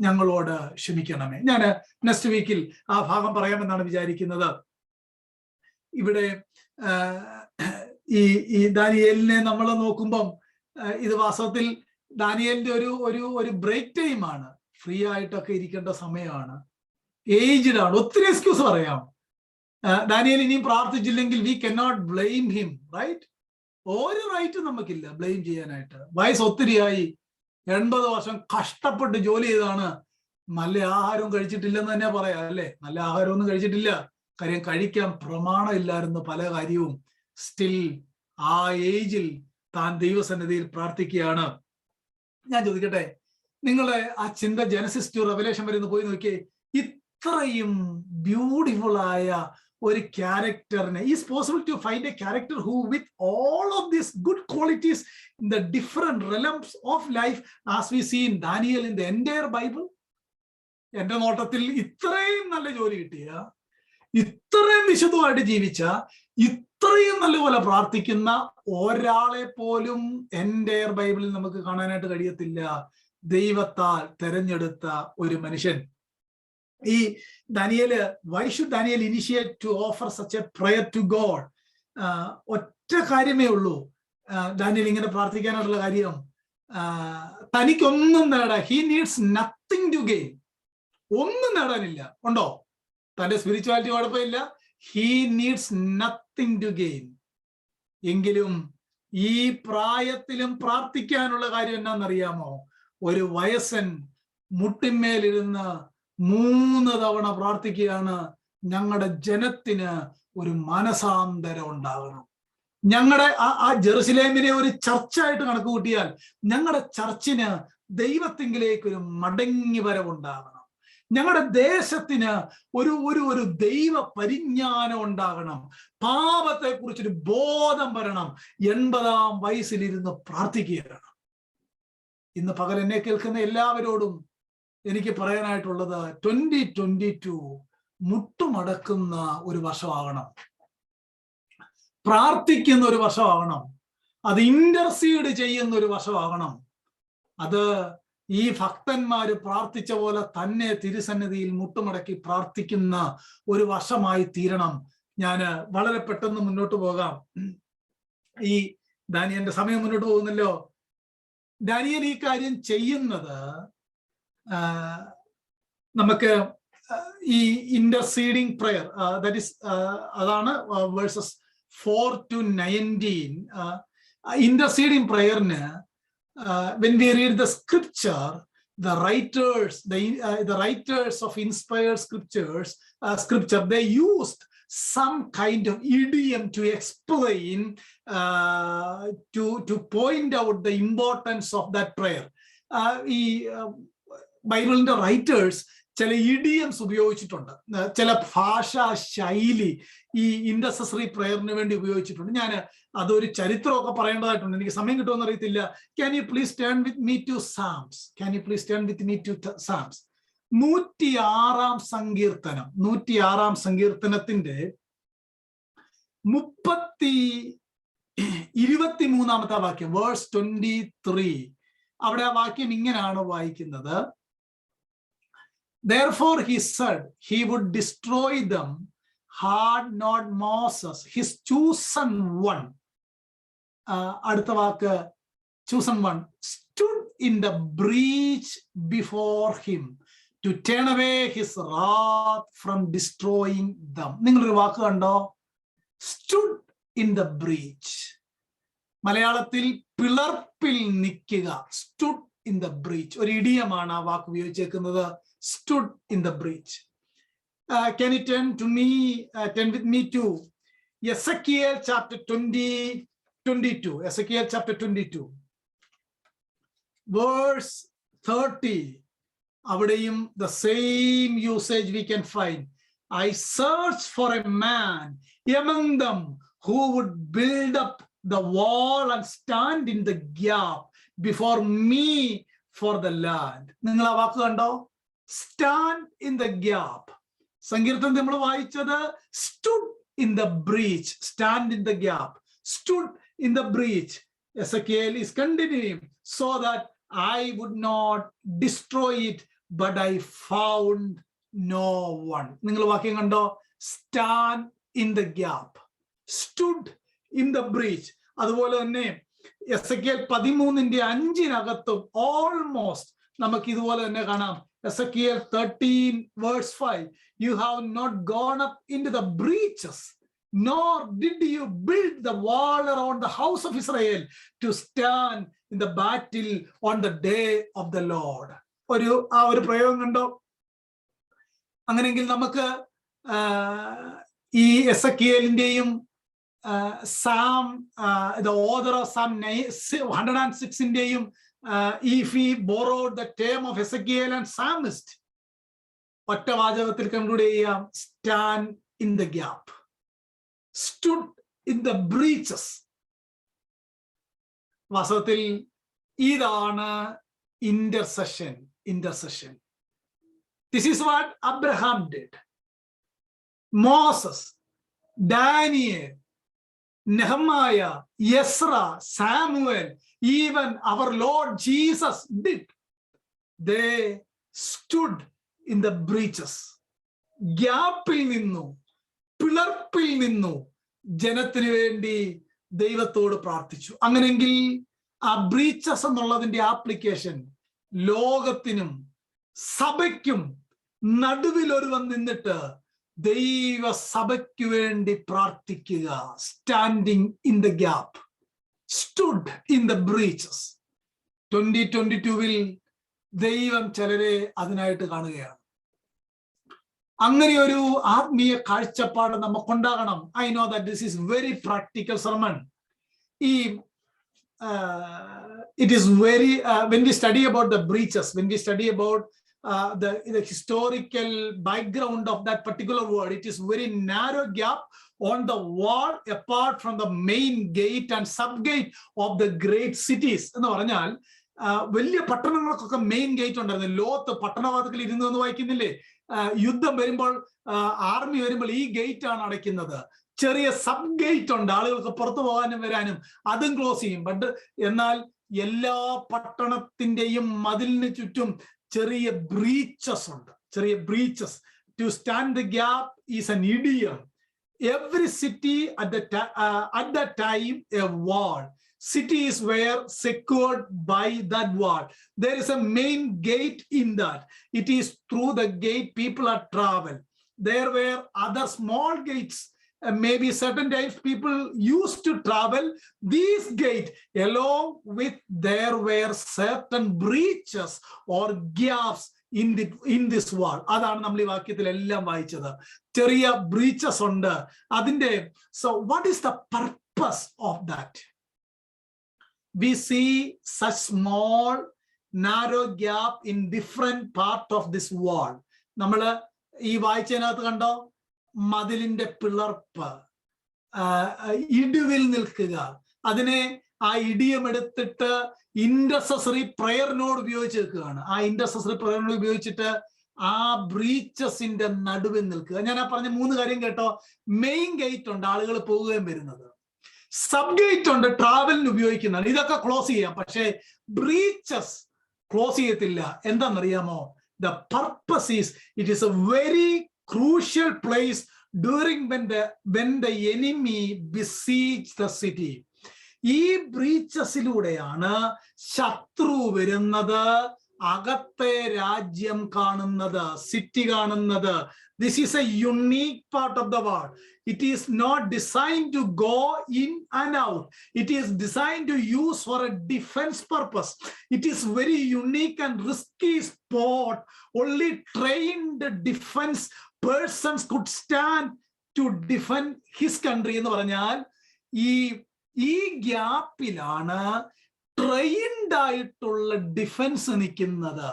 ഞങ്ങളോട് ക്ഷമിക്കണമേ. ഞാൻ നെക്സ്റ്റ് വീക്കിൽ ആ ഭാഗം പറയാമെന്നാണ് വിചാരിക്കുന്നത്. ഇവിടെ ഈ ദാനിയേലിനെ നമ്മൾ നോക്കുമ്പം ഇത് വാസ്തവത്തിൽ ദാനിയേലിന്റെ ഒരു ബ്രേക്ക് ടൈമാണ്, ഫ്രീ ആയിട്ടൊക്കെ ഇരിക്കേണ്ട സമയമാണ്, ഏജ്ഡ് ആണ്, ഒത്തിരി എക്സ്ക്യൂസ് പറയാം. ദാനിയേൽ ഇനിയും പ്രാർത്ഥിച്ചില്ലെങ്കിൽ we cannot blame him, right? ഒരു റൈറ്റും നമുക്കില്ല ബ്ലെയിം ചെയ്യാനായിട്ട്. വയസ്സ് ഒത്തിരിയായി, 80 വർഷം കഷ്ടപ്പെട്ട് ജോലി ചെയ്താണ്, നല്ല ആഹാരവും കഴിച്ചിട്ടില്ലെന്ന് തന്നെ പറയാം അല്ലേ? നല്ല ആഹാരമൊന്നും കഴിച്ചിട്ടില്ല, കാര്യം കഴിക്കാൻ പ്രമാണം ഇല്ലായിരുന്നു പല കാര്യവും. സ്റ്റിൽ ആ ഏജിൽ താൻ ദൈവസന്നിധിയിൽ പ്രാർത്ഥിക്കുകയാണ്. ഞാൻ ചോദിക്കട്ടെ, നിങ്ങളെ ആ ചിന്ത ജനസിസ് ടു റെവലേഷൻ വരെ ഒന്ന് പോയി നോക്കിയേ. ഇത്രയും ബ്യൂട്ടിഫുൾ ആയ ഒരു ക്യാരക്ടറിനെ, is possible to find a character who with all of these good qualities in the different realms of life as we see in Daniel in the entire Bible. എന്റെ നോട്ടത്തിൽ ഇത്രയും നല്ല ജോലി കിട്ടിയ, ഇത്രയും വിശുദ്ധമായിട്ട് ജീവിച്ച, ഇത്രയും നല്ലപോലെ പ്രാർത്ഥിക്കുന്ന ഒരാളെ പോലും എൻറ്റയർ ബൈബിളിൽ നമുക്ക് കാണാനായിട്ട് കഴിയത്തില്ല. ദൈവത്താൽ തെരഞ്ഞെടുത്ത ഒരു മനുഷ്യൻ. ഈ Daniel, why should Daniel initiate to offer such a prayer to God? ഒറ്റ കാര്യമേ ഉള്ളൂ ദാനിയേൽ ഇങ്ങനെ പ്രാർത്ഥിക്കാനായിട്ടുള്ള കാര്യം. തനിക്കൊന്നും നേടാൻ, he needs nothing to gain. ഒന്നും നേടാനില്ല. ഉണ്ടോ? തന്റെ സ്പിരിച്വാലിറ്റി കുഴപ്പമില്ല, he needs nothing to gain. എങ്കിലും ഈ പ്രായത്തിലും പ്രാർത്ഥിക്കാനുള്ള കാര്യം എന്നാന്നറിയാമോ? ഒരു വയസ്സൻ മുട്ടിന്മേലിരുന്ന് 3 തവണ പ്രാർത്ഥിക്കുകയാണ്, ഞങ്ങളുടെ ജനത്തിന് ഒരു മനസാന്തരം ഉണ്ടാകണം. ഞങ്ങളുടെ ആ ജെറുസലേമിനെ ഒരു ചർച്ചായിട്ട് കണക്ക് കൂട്ടിയാൽ ഞങ്ങളുടെ ചർച്ചിന് ദൈവത്തിങ്കിലേക്ക് ഒരു മടങ്ങി വരവുണ്ടാകണം. ഞങ്ങളുടെ ദേശത്തിന് ഒരു ദൈവ പരിജ്ഞാനം ഉണ്ടാകണം. പാപത്തെ കുറിച്ചൊരു ബോധം വരണം. 80-ാം വയസ്സിലിരുന്ന് പ്രാർത്ഥിക്കുകയാണ്. ഇന്ന് പകൽ എന്നെ കേൾക്കുന്ന എല്ലാവരോടും എനിക്ക് പറയാനായിട്ടുള്ളത്, 2022 മുട്ടുമടക്കുന്ന ഒരു വർഷമാകണം. പ്രാർത്ഥിക്കുന്ന ഒരു വർഷമാവണം, അത് ഇന്റർസീഡ് ചെയ്യുന്ന ഒരു വർഷമാവണം, അത് ഈ ഭക്തന്മാര് പ്രാർത്ഥിച്ച പോലെ തന്നെ തിരുസന്നിധിയിൽ മുട്ടുമടക്കി പ്രാർത്ഥിക്കുന്ന ഒരു വർഷമായി തീരണം. ഞാൻ വളരെ പെട്ടെന്ന് മുന്നോട്ട് പോകാം. ഈ ദാനിയന്റെ സമയം മുന്നോട്ട് പോകുന്നല്ലോ. ദാനിയൽ ഈ കാര്യം ചെയ്യുന്നത് നമുക്ക് ഈ ഇന്റർസീഡിങ് പ്രയർ, ദാറ്റ് ഈസ് അതാണ് വേഴ്സസ് 4 to 19. ഇന്റർസീഡിങ് പ്രയറിന് when we read the scripture, the writers of inspired scripture, they used some kind of idiom to explain, to point out the importance of that prayer. Bible writers ചില ഇഡിയംസ് ഉപയോഗിച്ചിട്ടുണ്ട്, ചില ഭാഷാ ശൈലി ഈ ഇന്റർസെസറി പ്രയറിന് വേണ്ടി ഉപയോഗിച്ചിട്ടുണ്ട്. ഞാൻ അതൊരു ചരിത്രമൊക്കെ പറയേണ്ടതായിട്ടുണ്ട്, എനിക്ക് സമയം കിട്ടുമെന്ന് അറിയത്തില്ല. Can you please turn with me to Psalms? 106-ാം സങ്കീർത്തനം, 106-ാം സങ്കീർത്തനത്തിന്റെ 23-ാമത്തെ വാക്യം, വേഴ്സ് 23. അവിടെ ആ വാക്യം ഇങ്ങനെയാണ് വായിക്കുന്നത്: Therefore he said he would destroy them, had not Moses, his chosen one, അടുത്ത വാക്ക് chosen one, stood in the breach before him to turn away his wrath from destroying them. നിങ്ങളൊരു വാക്ക് കണ്ടോ? stood in the breach. മലയാളത്തിൽ പിളർപ്പിൽ നിൽക്കുക, stood in the breach. ഒരു ഇഡിയമാണ് ആ വാക്ക് ഉപയോഗിച്ചേക്കുന്നത്, stood in the breach. Can you turn with me to Ezekiel chapter 22. Ezekiel chapter 22, verse 30. അവിടെയും the same usage we can find. I searched for a man among them who would build up the wall and stand in the gap before me for the land. നിങ്ങൾ ആ വാക്ക് കണ്ടോ? stand in the gap. സങ്കീർത്തനം നമ്മൾ വായിച്ചത് stood in the breach, stand in the gap, stood in the breach. Ezekiel is continuing, so that I would not destroy it, but I found no one. നിങ്ങൾ വാക്യം കണ്ടോ? stand in the gap, stood in the breach. അതുപോലെ തന്നെ എസെക്കിയേൽ 13:5 ഓൾമോസ്റ്റ് നമുക്ക് ഇതുപോലെ തന്നെ കാണാം. Ezekiel 13 verse 5, you have not gone up into the breaches, nor did you build the wall around the house of Israel to stand in the battle on the day of the Lord. ഒരു പ്രയോഗം കണ്ടോ? അങ്ങനെയെങ്കിൽ നമുക്ക് ഈ എസെക്കിയേലിന്റെയും the author of Psalm 106-ന്റെയും if he borrowed the term of Ezekiel and Psalmist, ഒറ്റ വാചകത്തിൽ കൺക്ലൂഡ് ചെയ്യാം, stand in the gap, stood in the breaches. വാസ്തവത്തിൽ ഇതാണ് intercession. This is what Abraham did, Moses, Daniel, Nehemiah, Ezra, Samuel, even our Lord Jesus did. They stood in the breaches. ഗ്യാപ്പിൽ നിന്നു, പിളർപ്പിൽ നിന്നു ജനത്തിന് വേണ്ടി ദൈവത്തോട് പ്രാർത്ഥിച്ചു. അങ്ങനെങ്കിൽ ആ ബ്രീച്ചസ് എന്നുള്ളതിന്റെ ആപ്ലിക്കേഷൻ ലോകത്തിനും സഭയ്ക്കും നടുവിൽ ഒരുവൻ നിന്നിട്ട് ദൈവ സഭയ്ക്ക് വേണ്ടി പ്രാർത്ഥിക്കുക. Standing in the gap, stood in the breaches. 2022-ൽ ദൈവം ചിലരെ അതിനായിട്ട് കാണുകയാണ്. അങ്ങനെ ഒരു ആത്മീയ കാഴ്ചപ്പാട് നമുക്കുണ്ടാകണം. I know that this is very practical sermon. It is very when we study about the breaches, when we study about the historical background of that particular word, it is very narrow gap on the wall apart from the main gate and subgate of the great cities. എന്ന് പറഞ്ഞാൽ വലിയ പട്ടണങ്ങൾക്കൊക്കെ മെയിൻ ഗേറ്റ് ഉണ്ടായിരുന്നു. ലോത്ത് പട്ടണവാതിക്കൽ ഇരുന്നു എന്ന് വായിക്കുന്നില്ലേ? യുദ്ധം വരുമ്പോൾ, ആർമി വരുമ്പോൾ ഈ ഗേറ്റ് ആണ് അടയ്ക്കുന്നത്. ചെറിയ സബ് ഗേറ്റ് ഉണ്ട്, ആളുകൾക്ക് പുറത്തു പോകാനും വരാനും, അതും ക്ലോസ് ചെയ്യും. ബട്ട് എന്നാൽ എല്ലാ പട്ടണത്തിന്റെയും മതിലിന് ചുറ്റും ചെറിയ ബ്രീച്ചസ് ഉണ്ട്, ചെറിയ breaches. To stand the gap is an idiom. Every city at that time a wall. Cities were secured by that wall. There is a main gate in that. It is through the gate people are travel. There were other small gates. Maybe certain times people used to travel. These gate, along with there were certain breaches or gaps in this wall. അതാണ് നമ്മൾ ഈ വാക്യത്തിൽ എല്ലാം വായിച്ചത്. ചെറിയ ബ്രീച്ചസ് ഉണ്ട് അതിന്റെ. So what is the purpose of that? We see such small narrow gap in different part of this wall. നമ്മൾ ഈ വായിച്ചതിനകത്ത് കണ്ടോ, മതിലിന്റെ പിളർപ്പ്, ഇടിവിൽ നിൽക്കുക. അതിനെ ആ ഇടിയം എടുത്തിട്ട് ഇന്റർസെസറി പ്രയറിനോട് ഉപയോഗിച്ചേക്കുകയാണ്. ആ ഇന്റർസെസറി പ്രയറിനോട് ഉപയോഗിച്ചിട്ട് ആ ബ്രീച്ചസിന്റെ നടുവിൽ നിൽക്കുക. ഞാൻ ആ പറഞ്ഞ 3 കാര്യം കേട്ടോ. മെയിൻ ഗേറ്റ് ഉണ്ട്, ആളുകൾ പോവുകയും വരുന്നത്. സബ് ഗേറ്റ് ഉണ്ട്, ട്രാവലിന് ഉപയോഗിക്കുന്നതാണ്. ഇതൊക്കെ ക്ലോസ് ചെയ്യാം, പക്ഷേ ബ്രീച്ചസ് ക്ലോസ് ചെയ്യത്തില്ല. എന്താണെന്നറിയാമോ? The purpose is it is A very crucial place during when the enemy besieged the city. ഈ ബ്രീച്ചസിലൂടെയാണ് ശത്രു വരുന്നത്, അകത്തെ രാജ്യം കാണുന്നത്, സിറ്റി കാണുന്നത്. This is a unique part of the wall. It is not designed to go in and out. It is designed to use for a defense purpose. It is very unique and risky spot. Only trained defense persons could stand to defend his country. എന്ന് പറഞ്ഞാൽ ഈ ഗ്യാപ്പിലാണ് ട്രെയിൻഡ് ആയിട്ടുള്ള ഡിഫൻസ് നിൽക്കുന്നത്.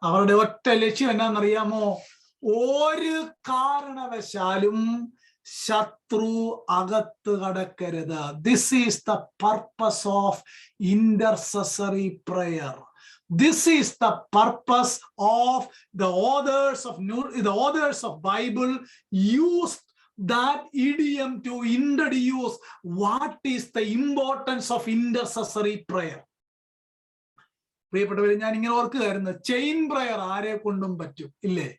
അവരുടെ ഒറ്റ ലക്ഷ്യം എന്നാണെന്നറിയാമോ? ഒരു കാരണവശാലും ശത്രു അകത്ത് കടക്കരുത്. This is the purpose of intercessory prayer. This is the purpose of the authors of Bible used that idiom to introduce what is the importance of intercessory prayer. പ്രിയപ്പെട്ടവരെ, ഞാൻ ഇങ്ങനെ ഓർക്കുകയായിരുന്നു, ചെയിൻ പ്രയർ ആരെ കൊണ്ടും പറ്റും ഇല്ലേ?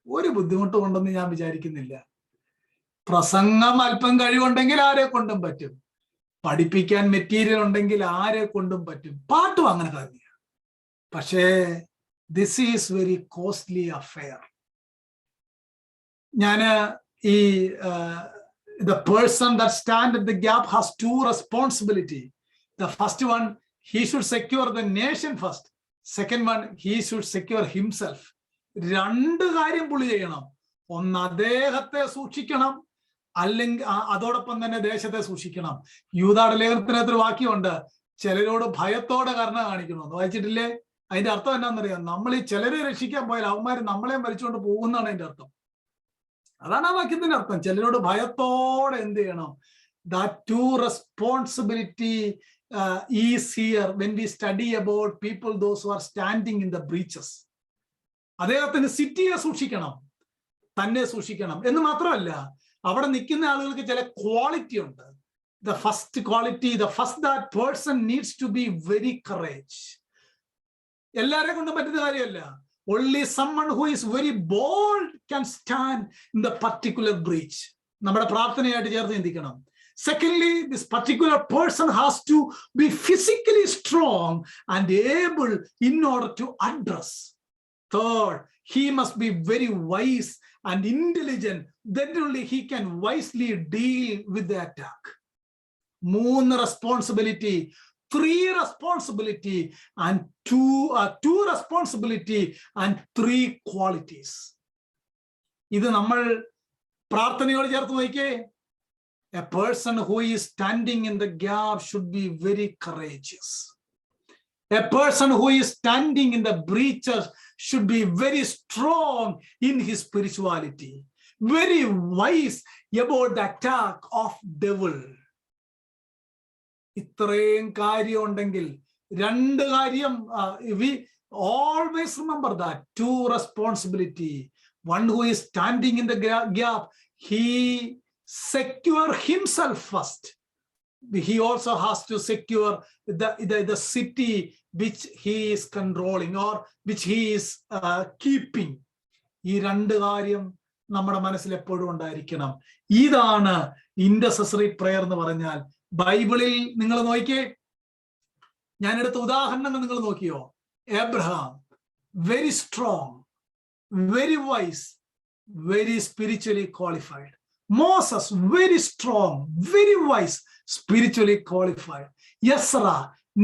ഒരു ബുദ്ധിമുട്ട് കൊണ്ടൊന്നും ഞാൻ വിചാരിക്കുന്നില്ല. പ്രസംഗം അല്പം കഴിവുണ്ടെങ്കിൽ ആരെ കൊണ്ടും പറ്റും. പഠിപ്പിക്കാൻ മെറ്റീരിയൽ ഉണ്ടെങ്കിൽ ആരെ കൊണ്ടും പറ്റും. പാട്ടും അങ്ങനെ തന്നെ. പക്ഷേ this is very costly affair. ഞാൻ the person that stand at the gap has 2 responsibility. The first one, he should secure the nation first. Second one, he should secure himself. 2 കാര്യം പുള്ളി ചെയ്യണം. ഒന്ന്, അദ്ദേഹത്തെ സൂക്ഷിക്കണം, അല്ലെങ്കിൽ അതോടൊപ്പം തന്നെ ദേശത്തെ സൂക്ഷിക്കണം. യൂദായുടെ ലേഖനത്തിനകത്തൊരു വാക്യമുണ്ട്, ചിലരോട് ഭയത്തോടെ കരുണ കാണിക്കണമെന്ന്. വായിച്ചിട്ടില്ലേ? അതിന്റെ അർത്ഥം എന്നാന്നറിയാം? നമ്മൾ ഈ ചിലരെ രക്ഷിക്കാൻ പോയാൽ അവന്മാര് നമ്മളെ മരിച്ചുകൊണ്ട് പോകുന്നതാണ് അതിന്റെ അർത്ഥം. അതാണ് ആ വാക്യത്തിന്റെ അർത്ഥം. ചിലരോട് ഭയത്തോടെ എന്ത് ചെയ്യണം? That 2 responsibility is here when we study about people, those who are standing in the breaches. അദ്ദേഹത്തിന് സിറ്റിയെ സൂക്ഷിക്കണം, തന്നെ സൂക്ഷിക്കണം എന്ന് മാത്രമല്ല, അവിടെ നിൽക്കുന്ന ആളുകൾക്ക് ചില ക്വാളിറ്റി ഉണ്ട്. The first quality, that person needs to be very courage. എല്ലാരെ കൊണ്ടും പറ്റുന്ന കാര്യമല്ല. Only someone who is very bold can stand in the particular breach. നമ്മുടെ പ്രാർത്ഥനയായിട്ട് ചേർത്ത് ചിന്തിക്കണം. Secondly, this particular person has to be physically strong and able in order to address. Third, he must be very wise and intelligent. Then only he can wisely deal with the attack. 3 responsibility, 3 responsibility and 2 responsibility and 3 qualities. ഇത് നമ്മൾ പ്രാർത്ഥനയോട് ചേർത്ത് നോക്കിയേ. A person who is standing in the gap should be very courageous. A person who is standing in the breaches should be very strong in his spirituality, very wise about the attack of devil. ഇത്രയും കാര്യം ഉണ്ടെങ്കിൽ 2 കാര്യം, we always remember that 2 responsibility. One who is standing in the gap, he secure himself first. He also has to secure the city which he is controlling or which he is keeping. ഈ രണ്ട് കാര്യം നമ്മുടെ മനസ്സിൽ എപ്പോഴും ഉണ്ടായിരിക്കണം. ഇതാണ് ഇന്റർസെസറി പ്രയർ എന്ന് പറഞ്ഞാൽ. ബൈബിളിൽ നിങ്ങൾ നോക്കിയേ, ഞാനെടുത്ത ഉദാഹരണങ്ങൾ നിങ്ങൾ നോക്കിയോ? Abraham, very strong, very wise, very spiritually qualified. Moses, very strong, very wise, spiritually qualified. Ezra,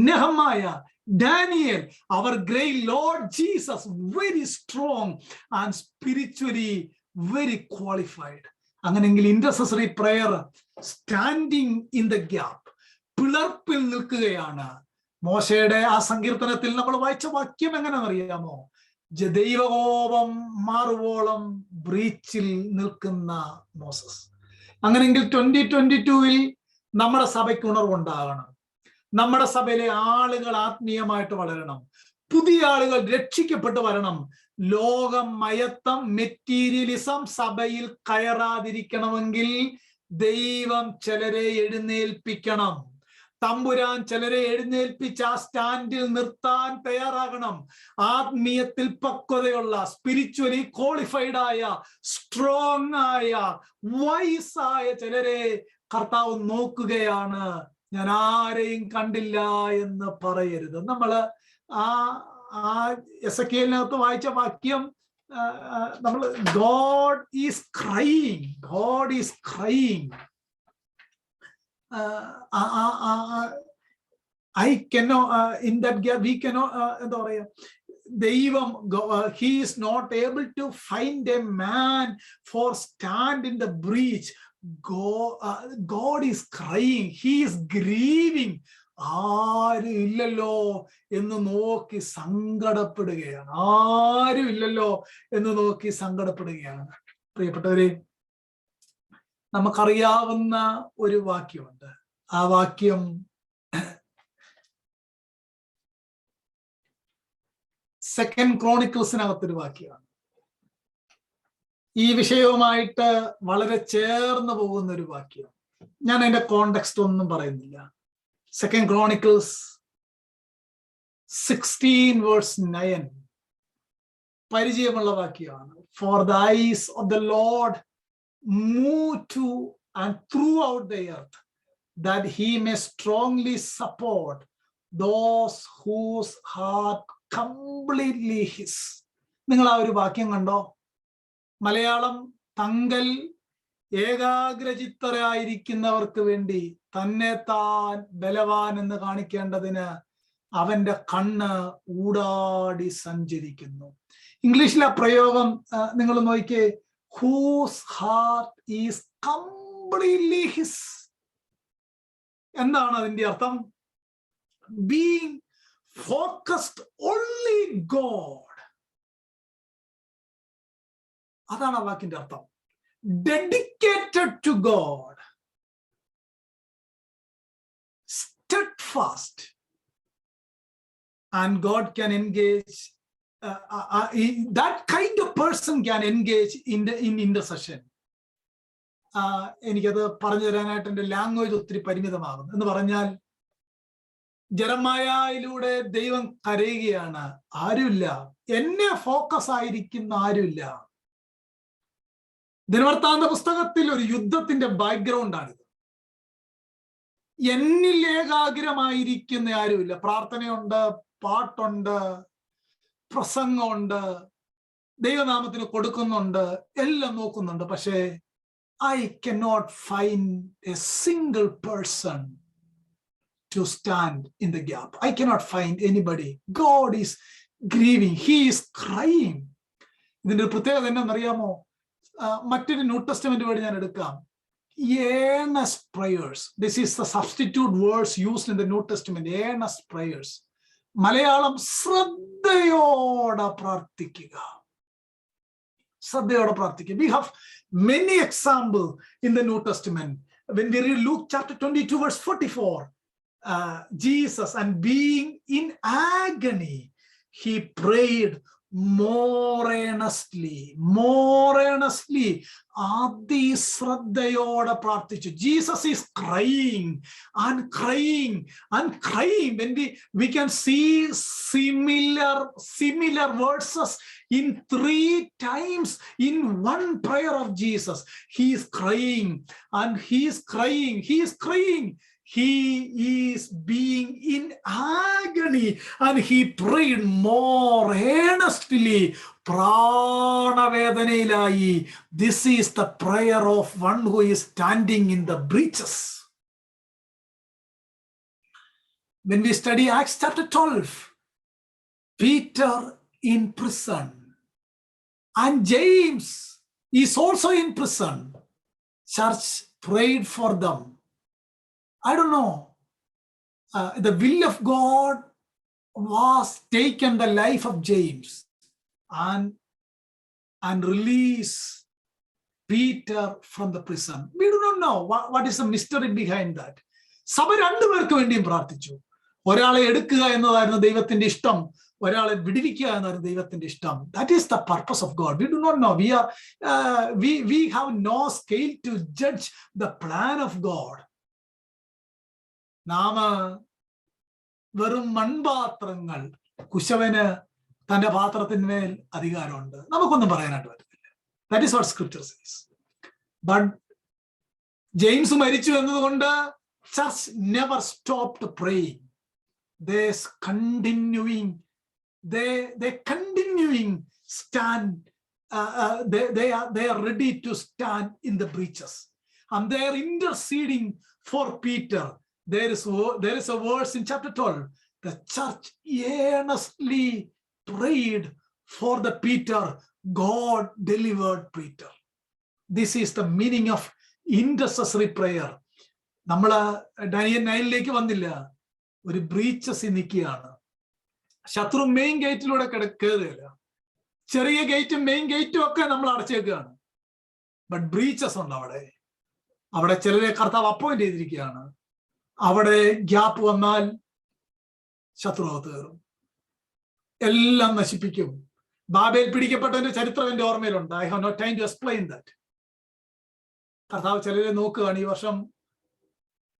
Nehemiah, Daniel, our great Lord Jesus, very strong and spiritually very qualified. അങ്ങനെയെങ്കിൽ intercessory prayer standing in the gap, പിളർപ്പിൽ നിൽക്കുകയാണ്. മോശയുടെ ആ സങ്കീർത്തനത്തിൽ നമ്മൾ വായിച്ച വാക്യം എങ്ങനെയാണെന്നറിയാമോ? ദൈവകോപം മാറുവോളം ബ്രീച്ചിൽ നിൽക്കുന്ന മോസസ്. അങ്ങനെയെങ്കിൽ 2022 നമ്മുടെ സഭയ്ക്ക് ഉണർവുണ്ടാകണം. നമ്മുടെ സഭയിലെ ആളുകൾ ആത്മീയമായിട്ട് വളരണം. പുതിയ ആളുകൾ രക്ഷിക്കപ്പെട്ട് വരണം. ലോകം, മയത്തം, മെറ്റീരിയലിസം സഭയിൽ കയറാതിരിക്കണമെങ്കിൽ ദൈവം ചിലരെ എഴുന്നേൽപ്പിക്കണം. തമ്പുരാൻ ചിലരെ എഴുന്നേൽപ്പിച്ച് ആ സ്റ്റാൻഡിൽ നിർത്താൻ തയ്യാറാകണം. ആത്മീയത്തിൽ പക്വതയുള്ള, സ്പിരിച്വലി ക്വാളിഫൈഡ് ആയ, സ്ട്രോങ് ആയ, വൈസ് ആയ ചിലരെ കർത്താവ് നോക്കുകയാണ്. ഞാൻ ആരെയും കണ്ടില്ല എന്ന് പറയരുത്. നമ്മള് ആ എസെക്കിയേലിനകത്ത് വായിച്ച വാക്യം നമ്മൾ God is crying. I cannot in that gap we cannot എന്താ പറയാ, ദൈവം he is not able to find a man for stand in the breach. God is crying, he is grieving. ആരും ഇല്ലല്ലോ എന്ന് നോക്കി സങ്കടപ്പെടുകയാണ്. ആരും ഇല്ലല്ലോ എന്ന് നോക്കി സങ്കടപ്പെടുകയാണ്. പ്രിയപ്പെട്ടവരെ, നമുക്കറിയാവുന്ന ഒരു വാക്യമുണ്ട്. ആ വാക്യം സെക്കൻഡ് ക്രോണിക്കിൾസിനകത്തൊരു വാക്യമാണ്. ഈ വിഷയവുമായിട്ട് വളരെ ചേർന്ന് പോകുന്ന ഒരു വാക്യം. ഞാൻ അതിന്റെ കോണ്ടെക്സ്റ്റ് ഒന്നും പറയുന്നില്ല. സെക്കൻഡ് ക്രോണിക്കിൾസ് 16:9 പരിചയമുള്ള വാക്യമാണ്. For the eyes of the Lord move to and throughout the earth, that he may strongly support those whose heart completely his. നിങ്ങൾ ആ ഒരു വാക്യം കണ്ടോ? മലയാളം, തങ്കൽ ഏകാഗ്രചിത്തരായിരിക്കുന്നവർക്ക് വേണ്ടി തന്നെ താൻ ബലവാൻ എന്ന് കാണിക്കേണ്ടതിന് അവന്റെ കണ്ണ് ഊടാടി സഞ്ചരിക്കുന്നു. ഇംഗ്ലീഷിലെ പ്രയോഗം നിങ്ങൾ നോക്കിയേ, whose heart is completely his. എന്താണ് അതിന്റെ അർത്ഥം? Being focused only God. അതാണ് ആ വാക്കിന്റെ അർത്ഥം. Dedicated to God, steadfast, and God can engage. That kind of person can engage in intercession. എനിക്കത് പറഞ്ഞു തരാനായിട്ട് എൻ്റെ ലാംഗ്വേജ് ഒത്തിരി പരിമിതമാകും. എന്ന് പറഞ്ഞാൽ, ജെറമ്യായിലൂടെ ദൈവം കരയുകയാണ്, ആരുമില്ല, എന്നെ ഫോക്കസ് ആയിരിക്കുന്ന ആരുമില്ല. ദിനവൃത്താന്ത പുസ്തകത്തിൽ ഒരു യുദ്ധത്തിന്റെ ബാക്ക്ഗ്രൗണ്ടാണിത്. എന്നിൽ ഏകാഗ്രമായിരിക്കുന്ന ആരുമില്ല. പ്രാർത്ഥനയുണ്ട്, പാട്ടുണ്ട്, പ്രസംഗമുണ്ട്, ദൈവനാമത്തിന് കൊടുക്കുന്നുണ്ട്, എല്ലാം നോക്കുന്നുണ്ട്. പക്ഷേ I cannot find a single person to stand in the gap. I cannot find anybody. God is grieving. He is crying. ഇതിന്റെ പ്രത്യേകത എന്താണെന്നറിയാമോ? മറ്റൊരു ന്യൂ ടെസ്റ്റമെന്റ് വേർഡ് ഞാൻ എടുക്കാം. Earnest prayers. This is the substitute words used in the New Testament. Earnest prayers. Malayalam ശ്രദ്ധയോടെ പ്രാർത്ഥിക്കുക. ശ്രദ്ധയോടെ പ്രാർത്ഥിക്കുക. We have many examples in the New Testament. When we read Luke chapter 22 verse 44, Jesus, and being in agony, he prayed more earnestly, അതിശ്രദ്ധയോടെ പ്രാർത്ഥിച്ചു. Jesus is crying and crying and crying. When we can see similar verses in 3 times in one prayer of Jesus. He is crying and he is crying. He is being in agony and he prayed more earnestly. പ്രാണവേദനയിലായി. This is the prayer of one who is standing in the breaches. When we study Acts chapter 12, Peter in prison and James is also in prison. Church prayed for them. I don't know. The will of God was taken the life of James and release Peter from the prison. We do not know what is the mystery behind that. സഭ രണ്ടുപേർക്ക് വേണ്ടിയും പ്രാർത്ഥിച്ചു. ഒരാളെ എടുക്കുക എന്നതായിരുന്നു ദൈവത്തിന്റെ ഇഷ്ടം, ഒരാളെ വിടുവിക്കുക എന്നായിരുന്നു ദൈവത്തിന്റെ ഇഷ്ടം. That is the purpose of God. We do not know. We have no scale to judge the plan of God. നാം വെറും മൺപാത്രങ്ങൾ. കുശവന് തന്റെ പാത്രത്തിന്മേൽ അധികാരമുണ്ട്. നമുക്കൊന്നും പറയാനായിട്ട് പറ്റത്തില്ല. That is what scripture says. But James മരിച്ചു എന്നതുകൊണ്ട് church never stopped praying. They continuing stand. They are ready to stand in the breaches and they are interceding for Peter. There is a verse in chapter 12. The church earnestly prayed for the Peter. God delivered Peter. This is the meaning of intercessory prayer. നമ്മള് ഡാനിയൽ 9 വന്നില്ല. ഒരു ബ്രീച്ചസ് നിൽക്കുകയാണ്. ശത്രു മെയിൻ ഗേറ്റിലൂടെ കയറുകയില്ല. ചെറിയ ഗേറ്റും മെയിൻ ഗേറ്റും ഒക്കെ നമ്മൾ അടച്ചേക്കുകയാണ്. ബട്ട് ബ്രീച്ചസ് ഉണ്ട് അവിടെ ചിലരെ കർത്താവ് അപ്പോയിന്റ് ചെയ്തിരിക്കുകയാണ്. അവിടെ ഗ്യാപ്പ് വന്നാൽ ശത്രു അകത്ത് കയറും, എല്ലാം നശിപ്പിക്കും. ബാബേൽ പിടിക്കപ്പെട്ടതിന്റെ ചരിത്രം എന്റെ ഓർമ്മയിലുണ്ട്. I have no time to explain that. കർത്താവ് ചിലരെ നോക്കുകയാണ്. ഈ വർഷം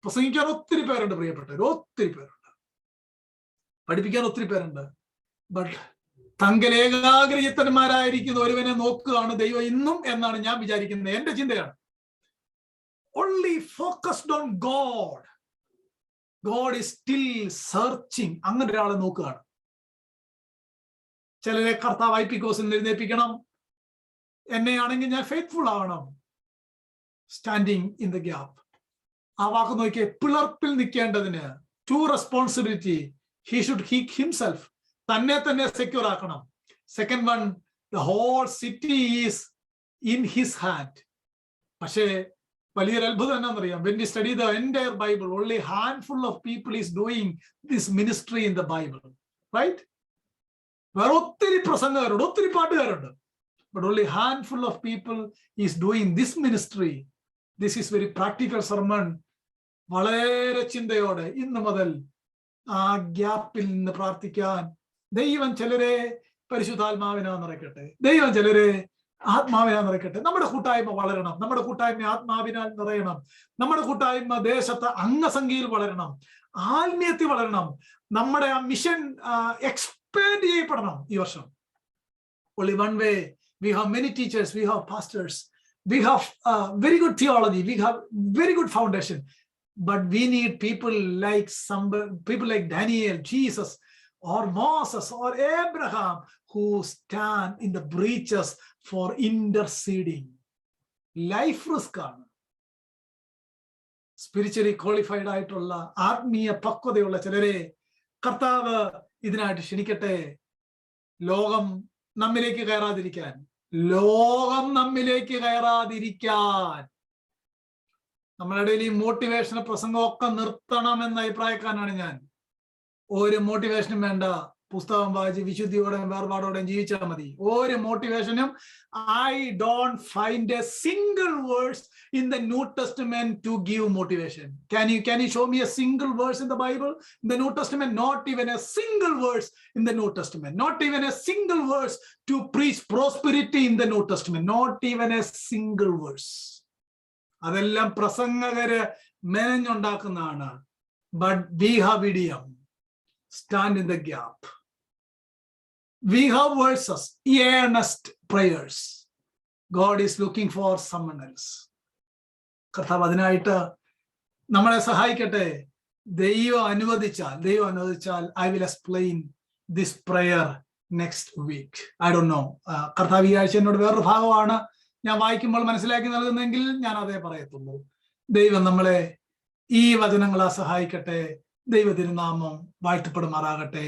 പ്രസംഗിക്കാൻ ഒത്തിരി പേരുണ്ട്, പ്രിയപ്പെട്ടവർ, ഒത്തിരി പേരുണ്ട്, പഠിപ്പിക്കാൻ ഒത്തിരി പേരുണ്ട്. ബട്ട് തങ്കലേകാഗ്രചിത്തന്മാരായിരിക്കുന്ന ഒരുവനെ നോക്കുകയാണ് ദൈവം ഇന്നും എന്നാണ് ഞാൻ വിചാരിക്കുന്നത്. എന്റെ ചിന്തയാണ്. Only focused on God. God is still searching. അങ്ങനെ ഒരാളെ നോക്കുകയാണ്. ചിലരെ കർത്താവ് ഐപിക്കോസിൽ എഴുന്നേൽപ്പിക്കണം. എന്നെയാണെങ്കിൽ ഞാൻ ഫെയ്ത്ത്ഫുൾ ആവണം. Standing in the gap. ആ വാക്ക് നോക്കിയേ. പിളർപ്പിൽ നിൽക്കേണ്ടതിന് to responsibility. He should keep himself. തന്നെ സെക്യൂർ ആക്കണം. Second one, the whole city is in his hand. പക്ഷേ വലിയൊരു അത്ഭുതം എന്നാന്നറിയാം. When we study the entire Bible, only handful of people is doing this ministry in the Bible, right? വേറെ ഒത്തിരി പ്രസംഗകരുണ്ട്, ഒത്തിരി പാട്ടുകാരുണ്ട്. But only handful of people is doing this ministry. This is very practical sermon. വളരെ ചിന്തയോടെ ഇന്ന് മുതൽ ആ ഗ്യാപ്പിൽ നിന്ന് പ്രാർത്ഥിക്കാൻ ദൈവം ചിലരെ പരിശുദ്ധാത്മാവിനാ നിറയ്ക്കട്ടെ. ദൈവം ചിലരെ ആത്മാവിനാൽ നിറയ്ക്കട്ടെ. നമ്മുടെ കൂട്ടായ്മ വളരണം. നമ്മുടെ കൂട്ടായ്മ ആത്മാവിനാൽ നിറയണം. നമ്മുടെ കൂട്ടായ്മ ദേശത്ത് അംഗസംഖ്യയിൽ വളരണം, ആത്മീയത്തിൽ വളരണം. നമ്മുടെ ആ മിഷൻ എക്സ്പാൻഡ് ചെയ്യപ്പെടണം ഈ വർഷം. Only one way. We have many teachers, we have pastors, we have very good theology, we have very good foundation, but we need people like Daniel, Jesus, or Moses, or Abraham, who stand in the breaches for interceding. Life risk ആണ്. സ്പിരിച്വലി ക്വാളിഫൈഡ് ആയിട്ടുള്ള ആത്മീയ പക്വതയുള്ള ചിലരെ കർത്താവ് ഇതിനായിട്ട് ക്ഷണിക്കട്ടെ. ലോകം നമ്മിലേക്ക് കയറാതിരിക്കാൻ. നമ്മളുടെ ഈ മോട്ടിവേഷൻ പ്രസംഗമൊക്കെ നിർത്തണം എന്ന അഭിപ്രായക്കാരനാണ് ഞാൻ. ഒരു മോട്ടിവേഷനും വേണ്ട. പുസ്തകം വായിച്ച് വിശുദ്ധിയോടെയും വേർപാടോടെയും ജീവിച്ചാൽ മതി. ഒരു മോട്ടിവേഷനും I don't find a single verse in the New Testament to give motivation. Can you show me a single verse in the Bible? In the New Testament, not even a single verse in the New Testament. Not even a single verse to preach prosperity in the New Testament. Not even a single verse. അതെല്ലാം പ്രസംഗകര് മെനഞ്ഞുണ്ടാക്കുന്നതാണ്. But we have idiom. Stand in the gap. We have verses, earnest prayers. God is looking for someone else. കർത്താവ് അതിനായിട്ട് നമ്മളെ സഹായിക്കട്ടെ. ദൈവം അനുവദിച്ചാൽ I will explain this prayer next week. I don't know. കർത്താവ് ഈ ആഴ്ച എന്നോട് വേറൊരു ഭാഗമാണ് ഞാൻ വായിക്കുമ്പോൾ മനസ്സിലാക്കി നൽകുന്നെങ്കിൽ ഞാൻ അതേ പറയത്തുള്ളൂ. ദൈവം നമ്മളെ ഈ വചനങ്ങളെ സഹായിക്കട്ടെ. ദൈവ തിരുനാമം വാഴ്ത്തപ്പെടുമാറാകട്ടെ.